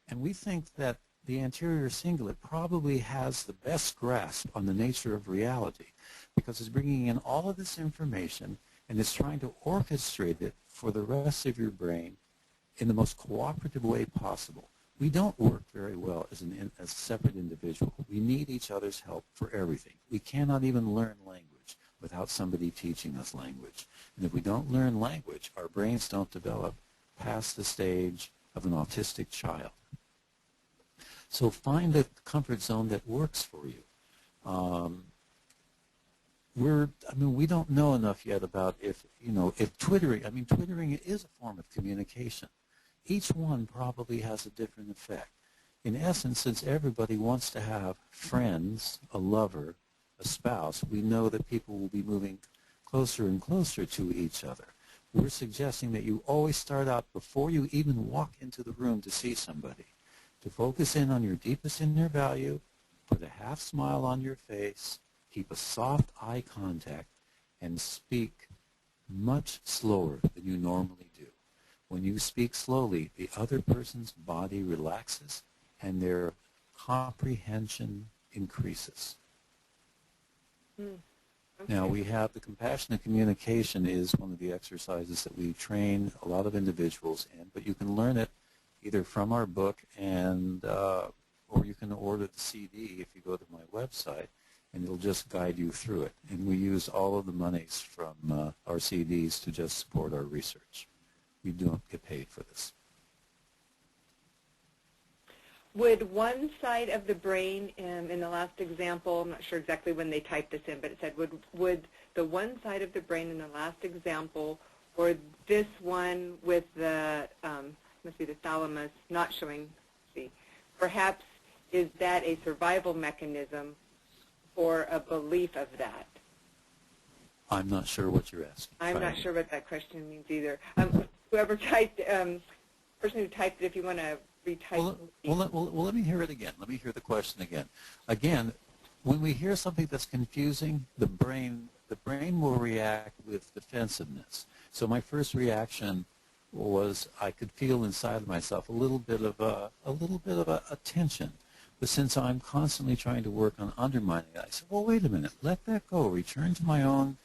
And we think that the anterior cingulate probably has the best grasp on the nature of reality, because it's bringing in all of this information and it's trying to orchestrate it for the rest of your brain in the most cooperative way possible. We don't work very well as a separate individual. We need each other's help for everything. We cannot even learn language without somebody teaching us language. And if we don't learn language, our brains don't develop past the stage of an autistic child. So find a comfort zone that works for you. We don't know enough yet about if twittering, twittering is a form of communication. Each one probably has a different effect. In essence, since everybody wants to have friends, a lover, a spouse, we know that people will be moving closer and closer to each other. We're suggesting that you always start out before you even walk into the room to see somebody, to focus in on your deepest inner value, put a half smile on your face, keep a soft eye contact, and speak much slower than you normally do. When you speak slowly, the other person's body relaxes and their comprehension increases. Okay. Now, we have the compassionate communication is one of the exercises that we train a lot of individuals in, but you can learn it either from our book or you can order the CD if you go to my website. and it'll just guide you through it. And we use all of the monies from our CDs to just support our research. We don't get paid for this. Would one side of the brain, in the last example, I'm not sure exactly when they typed this in, but it said, would the one side of the brain in the last example, or this one with the, must be the thalamus, not showing, see, perhaps is that a survival mechanism or a belief of that? I'm not sure what you're asking. I'm not sure what that question means either. Whoever typed, person who typed it, if you want to retype. Well, let me hear it again. Let me hear the question again. Again, when we hear something that's confusing, the brain will react with defensiveness. So my first reaction was I could feel inside of myself a little bit of a tension. But since I'm constantly trying to work on undermining it, I said, well, wait a minute, let that go. Return to my own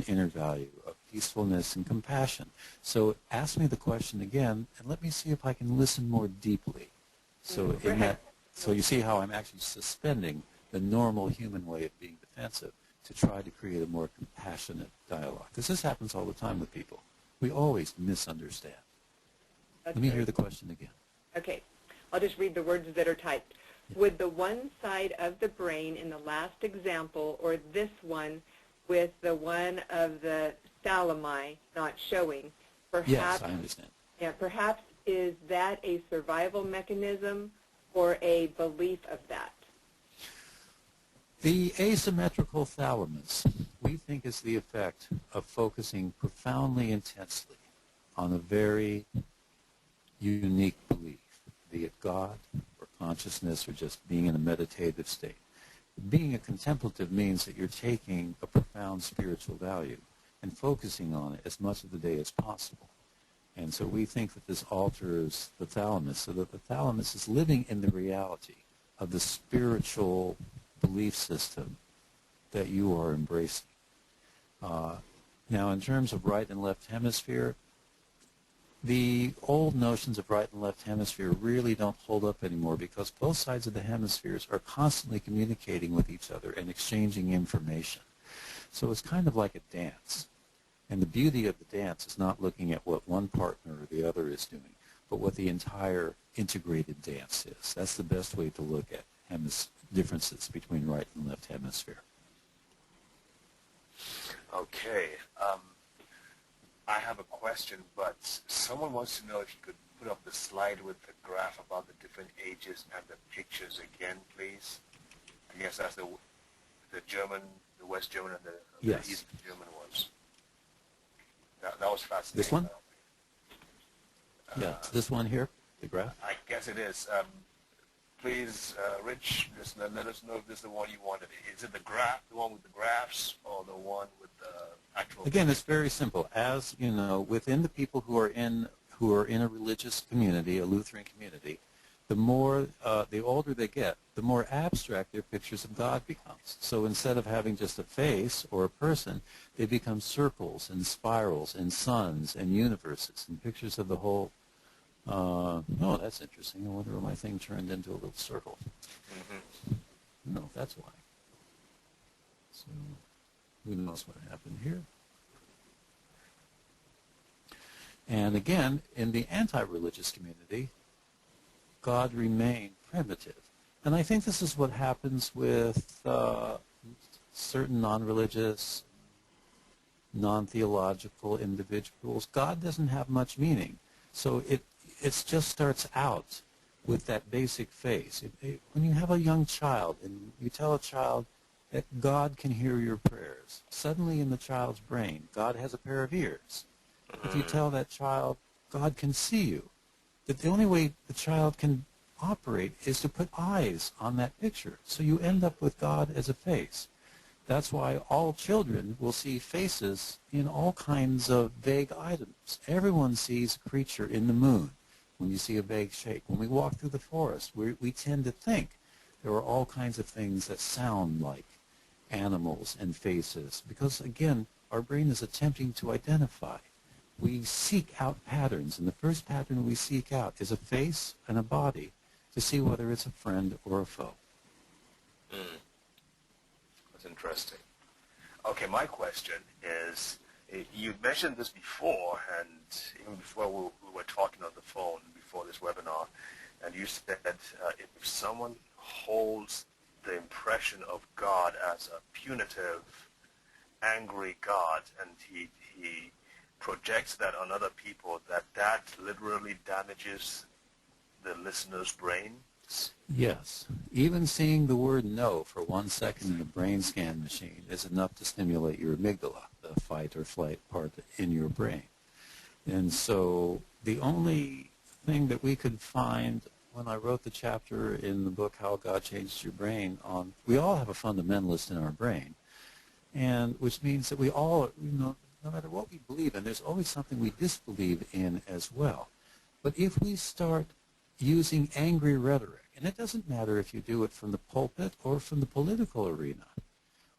inner value of peacefulness and compassion. So ask me the question again, and let me see if I can listen more deeply. So so you see how I'm actually suspending the normal human way of being defensive to try to create a more compassionate dialogue. Because this happens all the time with people. We always misunderstand. Let me hear the question again. Okay. I'll just read the words that are typed. Would the one side of the brain in the last example, or this one with the one of the thalami not showing, perhaps, yes, I understand. Yeah, perhaps is that a survival mechanism or a belief of that? The asymmetrical thalamus, we think, is the effect of focusing profoundly intensely on a very unique belief, be it God or consciousness or just being in a meditative state. Being a contemplative means that you're taking a profound spiritual value and focusing on it as much of the day as possible. And so we think that this alters the thalamus, so that the thalamus is living in the reality of the spiritual belief system that you are embracing. Now, in terms of right and left hemisphere, the old notions of right and left hemisphere really don't hold up anymore because both sides of the hemispheres are constantly communicating with each other and exchanging information. So it's kind of like a dance. And the beauty of the dance is not looking at what one partner or the other is doing, but what the entire integrated dance is. That's the best way to look at differences between right and left hemisphere. Okay. I have a question, but someone wants to know if you could put up the slide with the graph about the different ages and the pictures again, please. I guess that's the German, the West German, and the East German ones. That was fascinating. This one? Yeah, this one here, the graph? I guess it is. Please, Rich, just let us know if this is the one you wanted. Is it the graph, the one with the graphs, or the one with the actual? Again, it's very simple. As you know, within the people who are in a religious community, a Lutheran community, the more the older they get, the more abstract their pictures of God becomes. So instead of having just a face or a person, they become circles and spirals and suns and universes and pictures of the whole. Oh, that's interesting. I wonder if my thing turned into a little circle. Mm-hmm. No, that's why. So who knows what happened here? And again, in the anti-religious community, God remained primitive. And I think this is what happens with certain non-religious, non-theological individuals. God doesn't have much meaning. So it just starts out with that basic face. When you have a young child and you tell a child that God can hear your prayers, suddenly in the child's brain, God has a pair of ears. If you tell that child God can see you, that the only way the child can operate is to put eyes on that picture. So you end up with God as a face. That's why all children will see faces in all kinds of vague items. Everyone sees a creature in the moon when you see a vague shape. When we walk through the forest, we tend to think there are all kinds of things that sound like animals and faces because, again, our brain is attempting to identify. We seek out patterns, and the first pattern we seek out is a face and a body to see whether it's a friend or a foe. That's interesting. Okay, my question is, you mentioned this before, and even before we were talking on the phone before this webinar, and you said if someone holds the impression of God as a punitive, angry God, and he projects that on other people, that literally damages the listener's brain? Yes. Even seeing the word no for 1 second in a brain scan machine is enough to stimulate your amygdala, the fight or flight part in your brain. And so the only thing that we could find when I wrote the chapter in the book, How God Changes Your Brain, we all have a fundamentalist in our brain, and which means that we all, no matter what we believe in, there's always something we disbelieve in as well. But if we start using angry rhetoric, and it doesn't matter if you do it from the pulpit or from the political arena,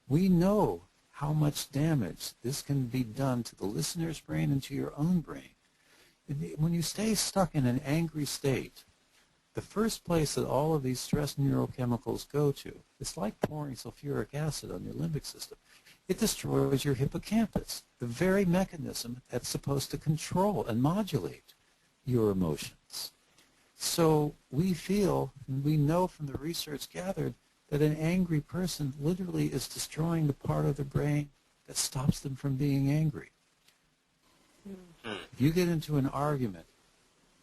we know how much damage this can be done to the listener's brain and to your own brain. When you stay stuck in an angry state, the first place that all of these stress neurochemicals go to, it's like pouring sulfuric acid on your limbic system. It destroys your hippocampus, the very mechanism that's supposed to control and modulate your emotions. So we feel, and we know from the research gathered, that an angry person literally is destroying the part of the brain that stops them from being angry. If you get into an argument,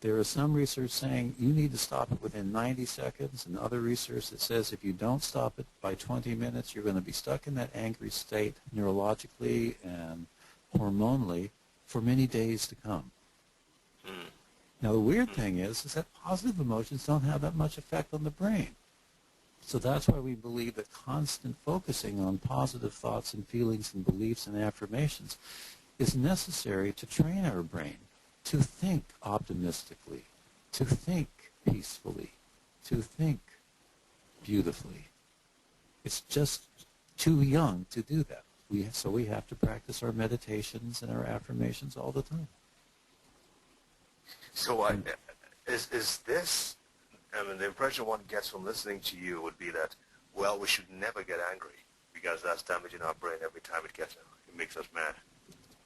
there is some research saying you need to stop it within 90 seconds, and other research that says if you don't stop it by 20 minutes, you're going to be stuck in that angry state neurologically and hormonally for many days to come. Now, the weird thing is that positive emotions don't have that much effect on the brain. So that's why we believe that constant focusing on positive thoughts and feelings and beliefs and affirmations is necessary to train our brain to think optimistically, to think peacefully, to think beautifully. It's just too young to do that. So we have to practice our meditations and our affirmations all the time. So is this, I mean, the impression one gets from listening to you would be that, well, we should never get angry because that's damaging our brain every time it makes us mad.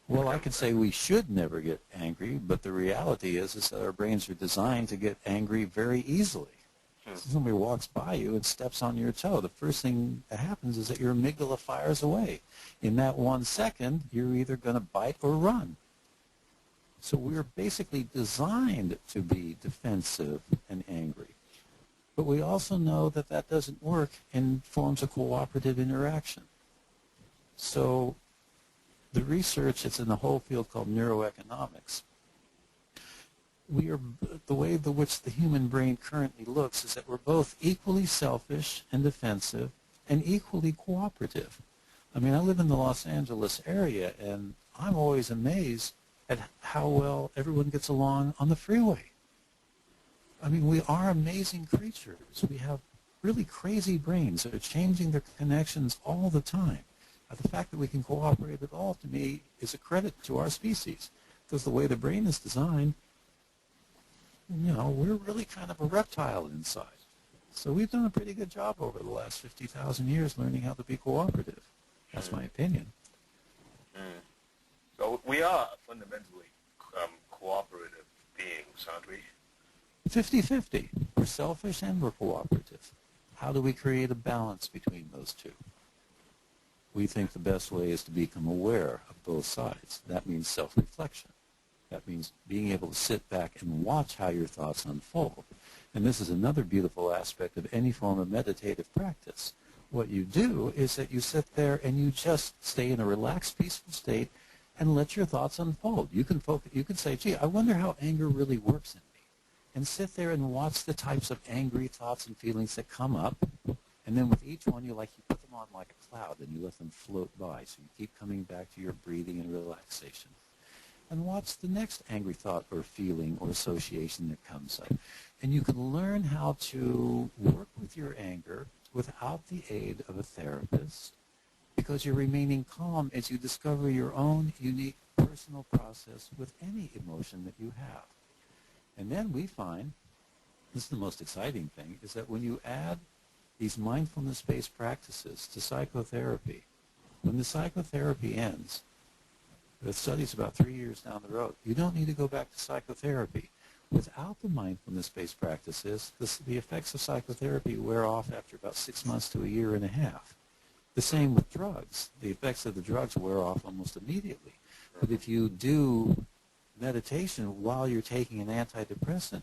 Well, I could say we should never get angry, but the reality is that our brains are designed to get angry very easily. So somebody walks by you and steps on your toe. The first thing that happens is that your amygdala fires away. In that 1 second, you're either going to bite or run. So we're basically designed to be defensive and angry. But we also know that that doesn't work in forms of cooperative interaction. So the research that's in the whole field called neuroeconomics, the way in which the human brain currently looks is that we're both equally selfish and defensive and equally cooperative. I mean, I live in the Los Angeles area, and I'm always amazed at how well everyone gets along on the freeway. I mean, we are amazing creatures. We have really crazy brains that are changing their connections all the time. The fact that we can cooperate at all, to me, is a credit to our species. Because the way the brain is designed, we're really kind of a reptile inside. So we've done a pretty good job over the last 50,000 years learning how to be cooperative. That's my opinion. So we are fundamentally cooperative beings, aren't we? 50-50. We're selfish and we're cooperative. How do we create a balance between those two? We think the best way is to become aware of both sides. That means self-reflection. That means being able to sit back and watch how your thoughts unfold. And this is another beautiful aspect of any form of meditative practice. What you do is that you sit there and you just stay in a relaxed, peaceful state and let your thoughts unfold. You can say, gee, I wonder how anger really works in me. And sit there and watch the types of angry thoughts and feelings that come up. And then with each one, you put them on like a cloud and you let them float by. So you keep coming back to your breathing and relaxation. And watch the next angry thought or feeling or association that comes up. And you can learn how to work with your anger without the aid of a therapist, because you're remaining calm as you discover your own unique personal process with any emotion that you have. And then we find, this is the most exciting thing, is that when you add these mindfulness-based practices to psychotherapy. When the psychotherapy ends, the study's about 3 years down the road, you don't need to go back to psychotherapy. Without the mindfulness-based practices, the effects of psychotherapy wear off after about 6 months to a year and a half. The same with drugs. The effects of the drugs wear off almost immediately. But if you do meditation while you're taking an antidepressant,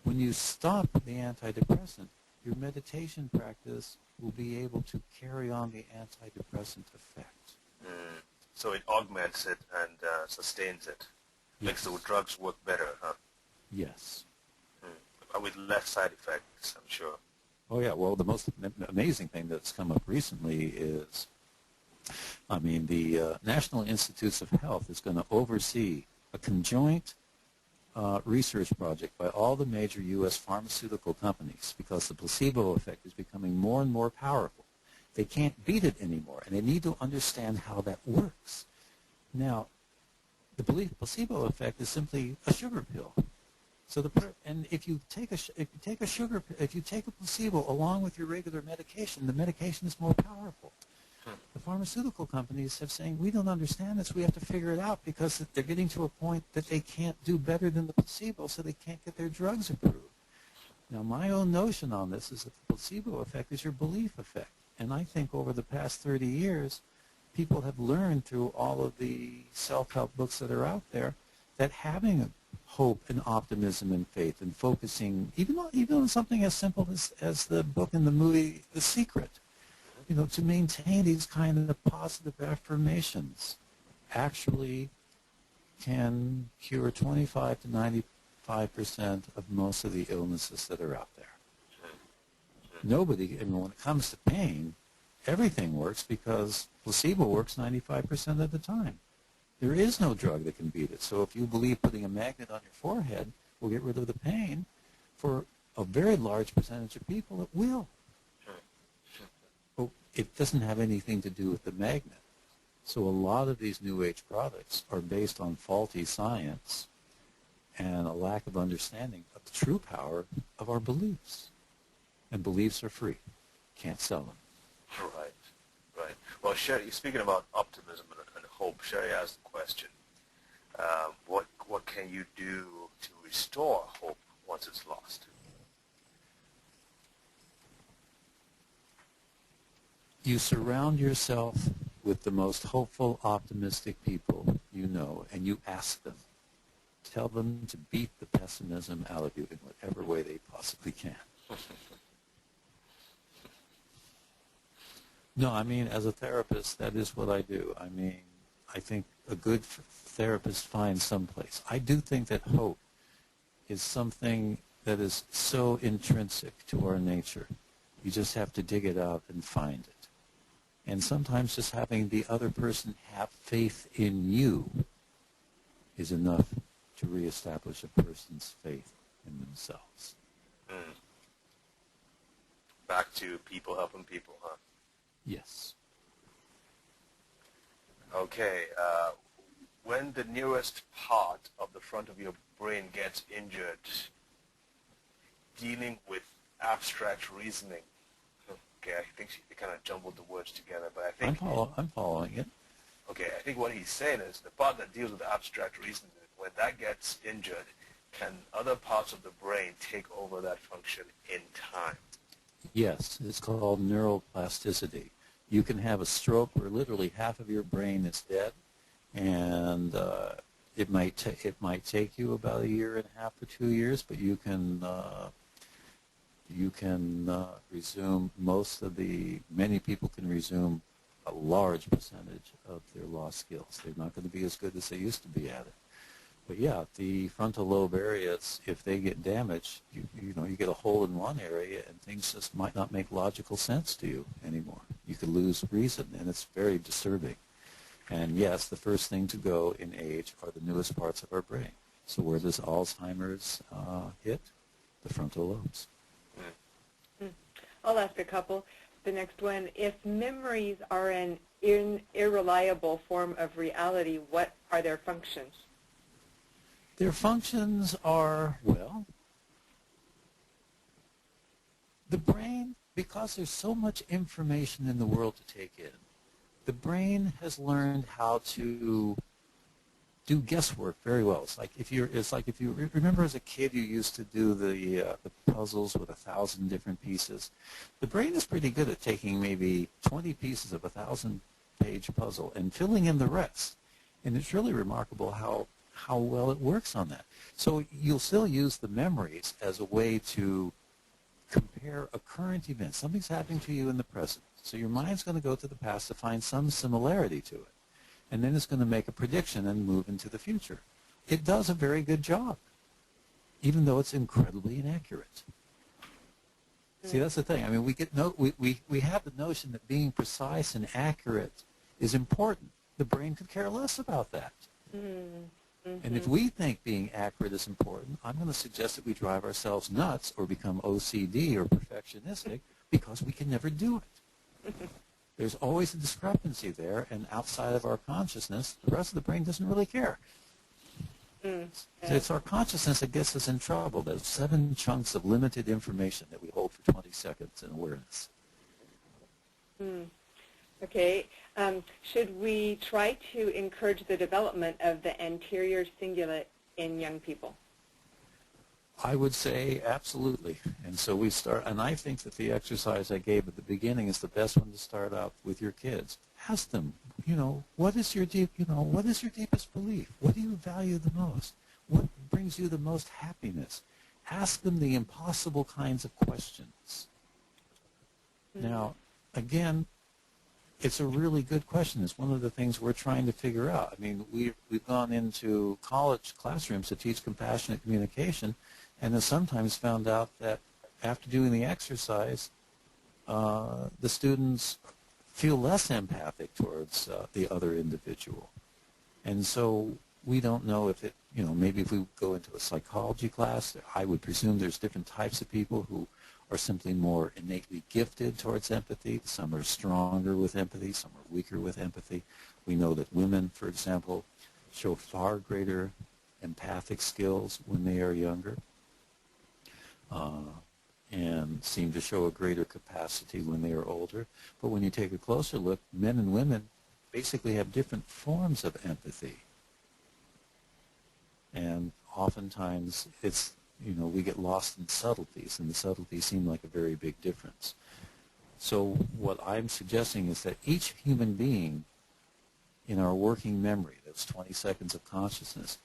when you stop the antidepressant, your meditation practice will be able to carry on the antidepressant effect. So it augments it and sustains it. Makes the drugs work better, huh? Yes. With less side effects, I'm sure. Oh, yeah. Well, the most amazing thing that's come up recently is, the National Institutes of Health is going to oversee a conjoint research project by all the major U.S. pharmaceutical companies because the placebo effect is becoming more and more powerful. They can't beat it anymore, and they need to understand how that works. Now, the placebo effect is simply a sugar pill. So if you take a placebo along with your regular medication, the medication is more powerful. The pharmaceutical companies have saying, we don't understand this. We have to figure it out because they're getting to a point that they can't do better than the placebo, so they can't get their drugs approved. Now, my own notion on this is that the placebo effect is your belief effect. And I think over the past 30 years, people have learned through all of the self-help books that are out there that having hope and optimism and faith and focusing, even on something as simple as the book and the movie The Secret, to maintain these kind of positive affirmations actually can cure 25 to 95% of most of the illnesses that are out there. When it comes to pain, everything works because placebo works 95% of the time. There is no drug that can beat it. So if you believe putting a magnet on your forehead will get rid of the pain, for a very large percentage of people, it will. But it doesn't have anything to do with the magnet. So a lot of these New Age products are based on faulty science and a lack of understanding of the true power of our beliefs. And beliefs are free. Can't sell them. Right. Well, Sherry, speaking about optimism and hope, Sherry asked the question, what can you do to restore hope once it's lost? You surround yourself with the most hopeful, optimistic people you know, and you ask them. Tell them to beat the pessimism out of you in whatever way they possibly can. No, as a therapist, that is what I do. I think a good therapist finds someplace. I do think that hope is something that is so intrinsic to our nature. You just have to dig it out and find it. And sometimes just having the other person have faith in you is enough to reestablish a person's faith in themselves. Back to people helping people, huh? Yes. Okay. When the nearest part of the front of your brain gets injured, dealing with abstract reasoning. Okay, I think she kind of jumbled the words together, but I think... I'm following it. Okay, I think what he's saying is the part that deals with abstract reasoning, when that gets injured, can other parts of the brain take over that function in time? Yes, it's called neuroplasticity. You can have a stroke where literally half of your brain is dead, and it might take you about a year and a half or 2 years, but you can resume many people can resume a large percentage of their lost skills. They're not going to be as good as they used to be at it. But yeah, the frontal lobe areas, if they get damaged, you get a hole in one area and things just might not make logical sense to you anymore. You could lose reason, and it's very disturbing. And yes, the first thing to go in age are the newest parts of our brain. So where does Alzheimer's hit? The frontal lobes. I'll ask a couple. The next one, if memories are an irreliable form of reality, what are their functions? Their functions are, the brain because there's so much information in the world to take in, the brain has learned how to do guesswork very well. It's like if you remember as a kid you used to do the puzzles with 1,000 different pieces. The brain is pretty good at taking maybe 20 pieces of a 1,000-page puzzle and filling in the rest. And it's really remarkable how well it works on that. So you'll still use the memories as a way to compare a current event. Something's happening to you in the present. So your mind's going to go to the past to find some similarity to it. And then it's going to make a prediction and move into the future. It does a very good job, even though it's incredibly inaccurate. See, that's the thing. I mean, we have the notion that being precise and accurate is important. The brain could care less about that. Mm-hmm. And if we think being accurate is important, I'm going to suggest that we drive ourselves nuts or become OCD or perfectionistic because we can never do it. There's always a discrepancy there, and outside of our consciousness, the rest of the brain doesn't really care. So it's our consciousness that gets us in trouble. Those 7 chunks of limited information that we hold for 20 seconds in awareness. Okay. Should we try to encourage the development of the anterior cingulate in young people? I would say absolutely. And so we start, and I think that the exercise I gave at the beginning is the best one to start out with your kids. Ask them, what is your deepest belief? What do you value the most? What brings you the most happiness? Ask them the impossible kinds of questions. Now, again, it's a really good question. It's one of the things we're trying to figure out. I mean, we've gone into college classrooms to teach compassionate communication, and have sometimes found out that after doing the exercise, the students feel less empathic towards the other individual. And so we don't know if it, maybe if we go into a psychology class, I would presume there's different types of people who are simply more innately gifted towards empathy. Some are stronger with empathy. Some are weaker with empathy. We know that women, for example, show far greater empathic skills when they are younger and seem to show a greater capacity when they are older. But when you take a closer look, men and women basically have different forms of empathy. And oftentimes it's, we get lost in subtleties, and the subtleties seem like a very big difference. So what I'm suggesting is that each human being in our working memory, those 20 seconds of consciousness,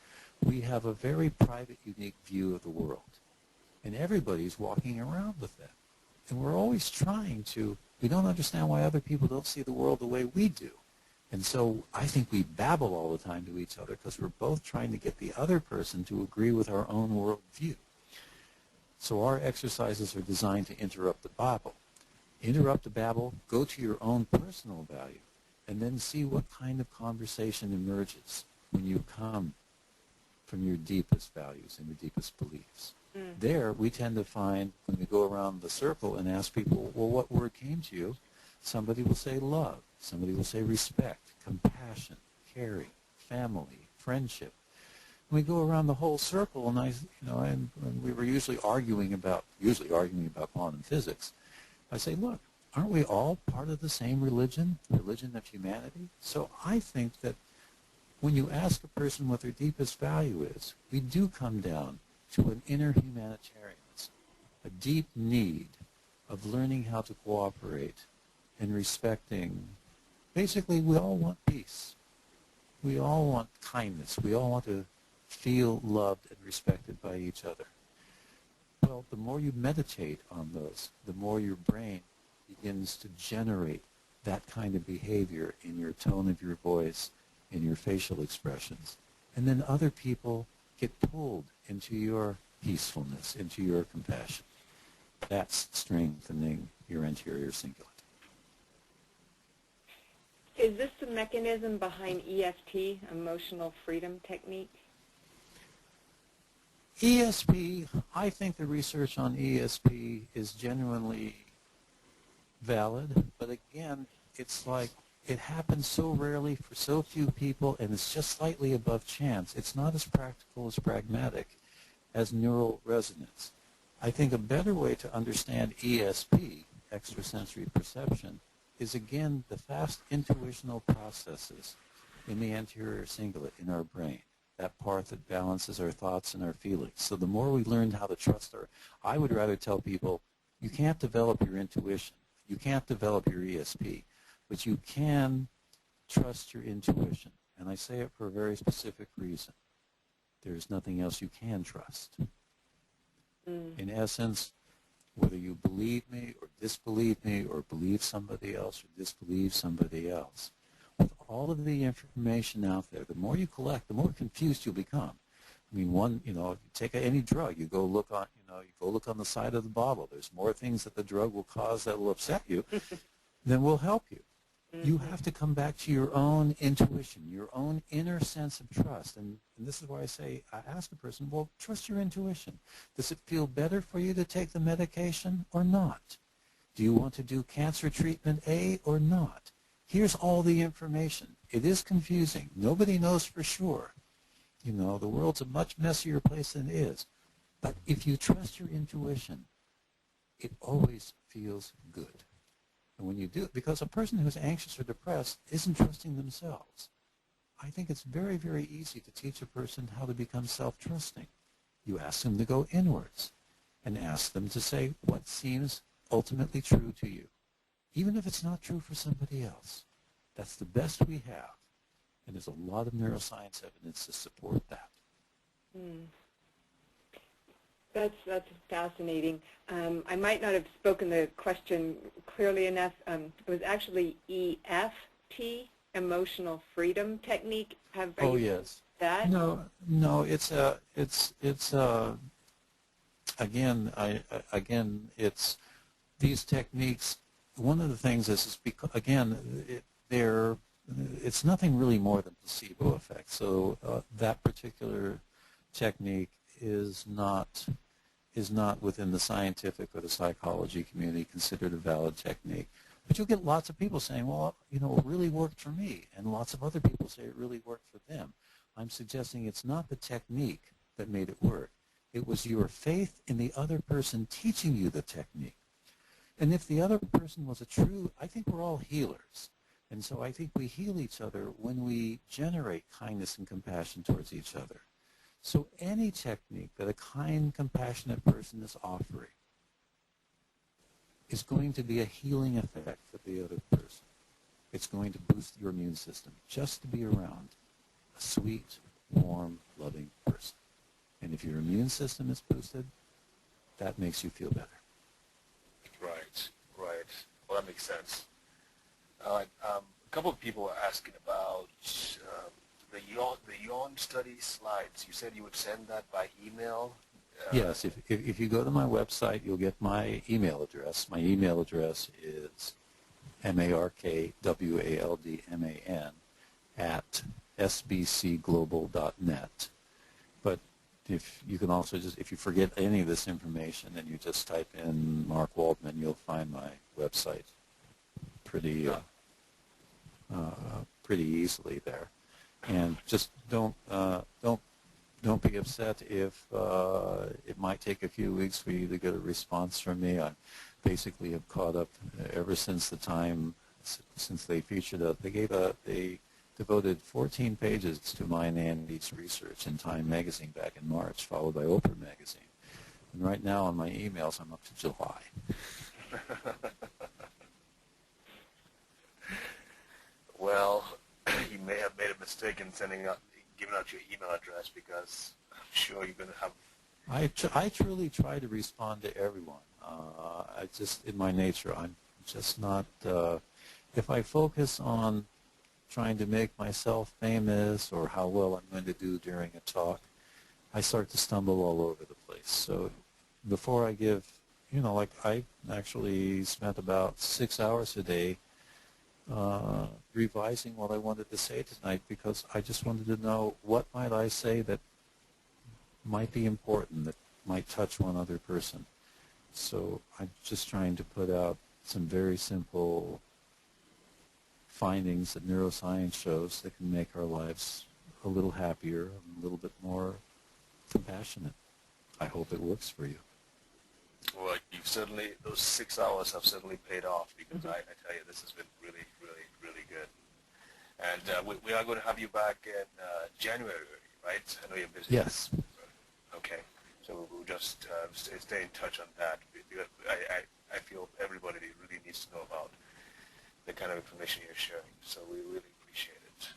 we have a very private, unique view of the world. And everybody's walking around with that. And we're always trying to, we don't understand why other people don't see the world the way we do. And so I think we babble all the time to each other because we're both trying to get the other person to agree with our own world view. So our exercises are designed to interrupt the babble. Interrupt the babble, go to your own personal value, and then see what kind of conversation emerges when you come from your deepest values and your deepest beliefs. There, we tend to find, when we go around the circle and ask people, well, what word came to you? Somebody will say love. Somebody will say respect, compassion, caring, family, friendship. We go around the whole circle, and and we were usually arguing about quantum physics. I say, look, aren't we all part of the same religion, religion of humanity? So I think that when you ask a person what their deepest value is, we do come down to an inner humanitarianism, a deep need of learning how to cooperate and respecting. Basically, we all want peace. We all want kindness. We all want to feel loved and respected by each other. Well, the more you meditate on those, the more your brain begins to generate that kind of behavior in your tone of your voice, in your facial expressions. And then other people get pulled into your peacefulness, into your compassion. That's strengthening your anterior cingulate. Is this the mechanism behind EFT, emotional freedom technique? ESP, I think the research on ESP is genuinely valid, but again, it's like it happens so rarely for so few people, and it's just slightly above chance. It's not as practical as pragmatic as neural resonance. I think a better way to understand ESP extrasensory perception is, again, the fast intuitional processes in the anterior cingulate in our brain, that part that balances our thoughts and our feelings. So the more we learn how to trust I would rather tell people, you can't develop your intuition, you can't develop your ESP, but you can trust your intuition. And I say it for a very specific reason. There's nothing else you can trust. In essence, whether you believe me or disbelieve me or believe somebody else or disbelieve somebody else, with all of the information out there, the more you collect, the more confused you'll become. I mean, if you take any drug, you go look on the side of the bottle. There's more things that the drug will cause that will upset you than will help you. You have to come back to your own intuition, your own inner sense of trust. And this is why I ask a person, well, trust your intuition. Does it feel better for you to take the medication or not? Do you want to do cancer treatment A or not? Here's all the information. It is confusing. Nobody knows for sure. The world's a much messier place than it is. But if you trust your intuition, it always feels good. And when you do, because a person who's anxious or depressed isn't trusting themselves. I think it's very, very easy to teach a person how to become self-trusting. You ask them to go inwards and ask them to say what seems ultimately true to you, even if it's not true for somebody else. That's the best we have. And there's a lot of neuroscience evidence to support that. That's fascinating. I might not have spoken the question clearly enough. It was actually EFT, Emotional Freedom Technique. Yes. That? No, it's these techniques. One of the things is because, again, it's nothing really more than placebo effect. So that particular technique is not within the scientific or the psychology community considered a valid technique. But you'll get lots of people saying, well, it really worked for me, and lots of other people say it really worked for them. I'm suggesting it's not the technique that made it work. It was your faith in the other person teaching you the technique. And if the other person was I think we're all healers. And so I think we heal each other when we generate kindness and compassion towards each other. So any technique that a kind, compassionate person is offering is going to be a healing effect for the other person. It's going to boost your immune system just to be around a sweet, warm, loving person. And if your immune system is boosted, that makes you feel better. Right. Well, that makes sense. A couple of people are asking about the yawn study slides. You said you would send that by email? Yes, if you go to my website, you'll get my email address. My email address is markwaldman at sbcglobal.net. But if you can also if you forget any of this information and you just type in Mark Waldman, you'll find my website pretty easily there. And just don't be upset if it might take a few weeks for you to get a response from me. I basically have caught up ever since the time since they featured it. They devoted 14 pages to my and Andy's research in Time magazine back in March, followed by Oprah magazine. And right now on my emails, I'm up to July. Well, you may have made a mistake in giving out your email address, because I'm sure you're going to have... I truly try to respond to everyone. In my nature, I'm just not... if I focus on trying to make myself famous or how well I'm going to do during a talk, I start to stumble all over the place. So before I give, I actually spent about 6 hours a day revising what I wanted to say tonight, because I just wanted to know what might I say that might be important, that might touch one other person. So I'm just trying to put out some very simple findings that neuroscience shows that can make our lives a little happier, a little bit more compassionate. I hope it works for you. Well, you've certainly, those 6 hours have certainly paid off because I tell you, this has been really, really, really good. And we are going to have you back in January, right? I know you're busy. Yes. Okay. So we'll just stay in touch on that because I feel everybody really needs to know about the kind of information you're sharing. So we really appreciate it.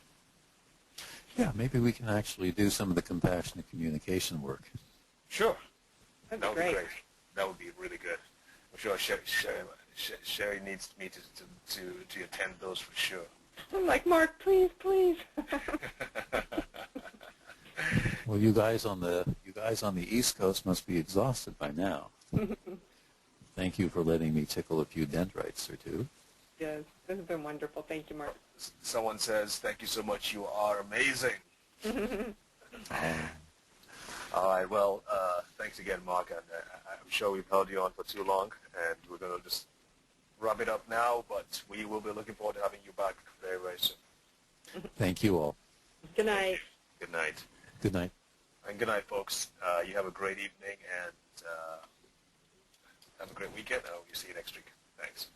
Yeah, maybe we can actually do some of the compassionate communication work. Sure. That'd That be would be great. great. That would be really good. I'm sure Sherry needs me to attend those for sure. I'm like, Mark, please, please. Well, you guys on the East Coast must be exhausted by now. Thank you for letting me tickle a few dendrites or two. Yes, this has been wonderful. Thank you, Mark. Someone says, "Thank you so much. You are amazing." All right. Well, thanks again, Mark. And I'm sure we've held you on for too long, and we're going to just wrap it up now. But we will be looking forward to having you back very, very soon. Thank you all. Good night. Good night. Good night. And good night, folks. You have a great evening, and have a great weekend. I hope you see you next week. Thanks.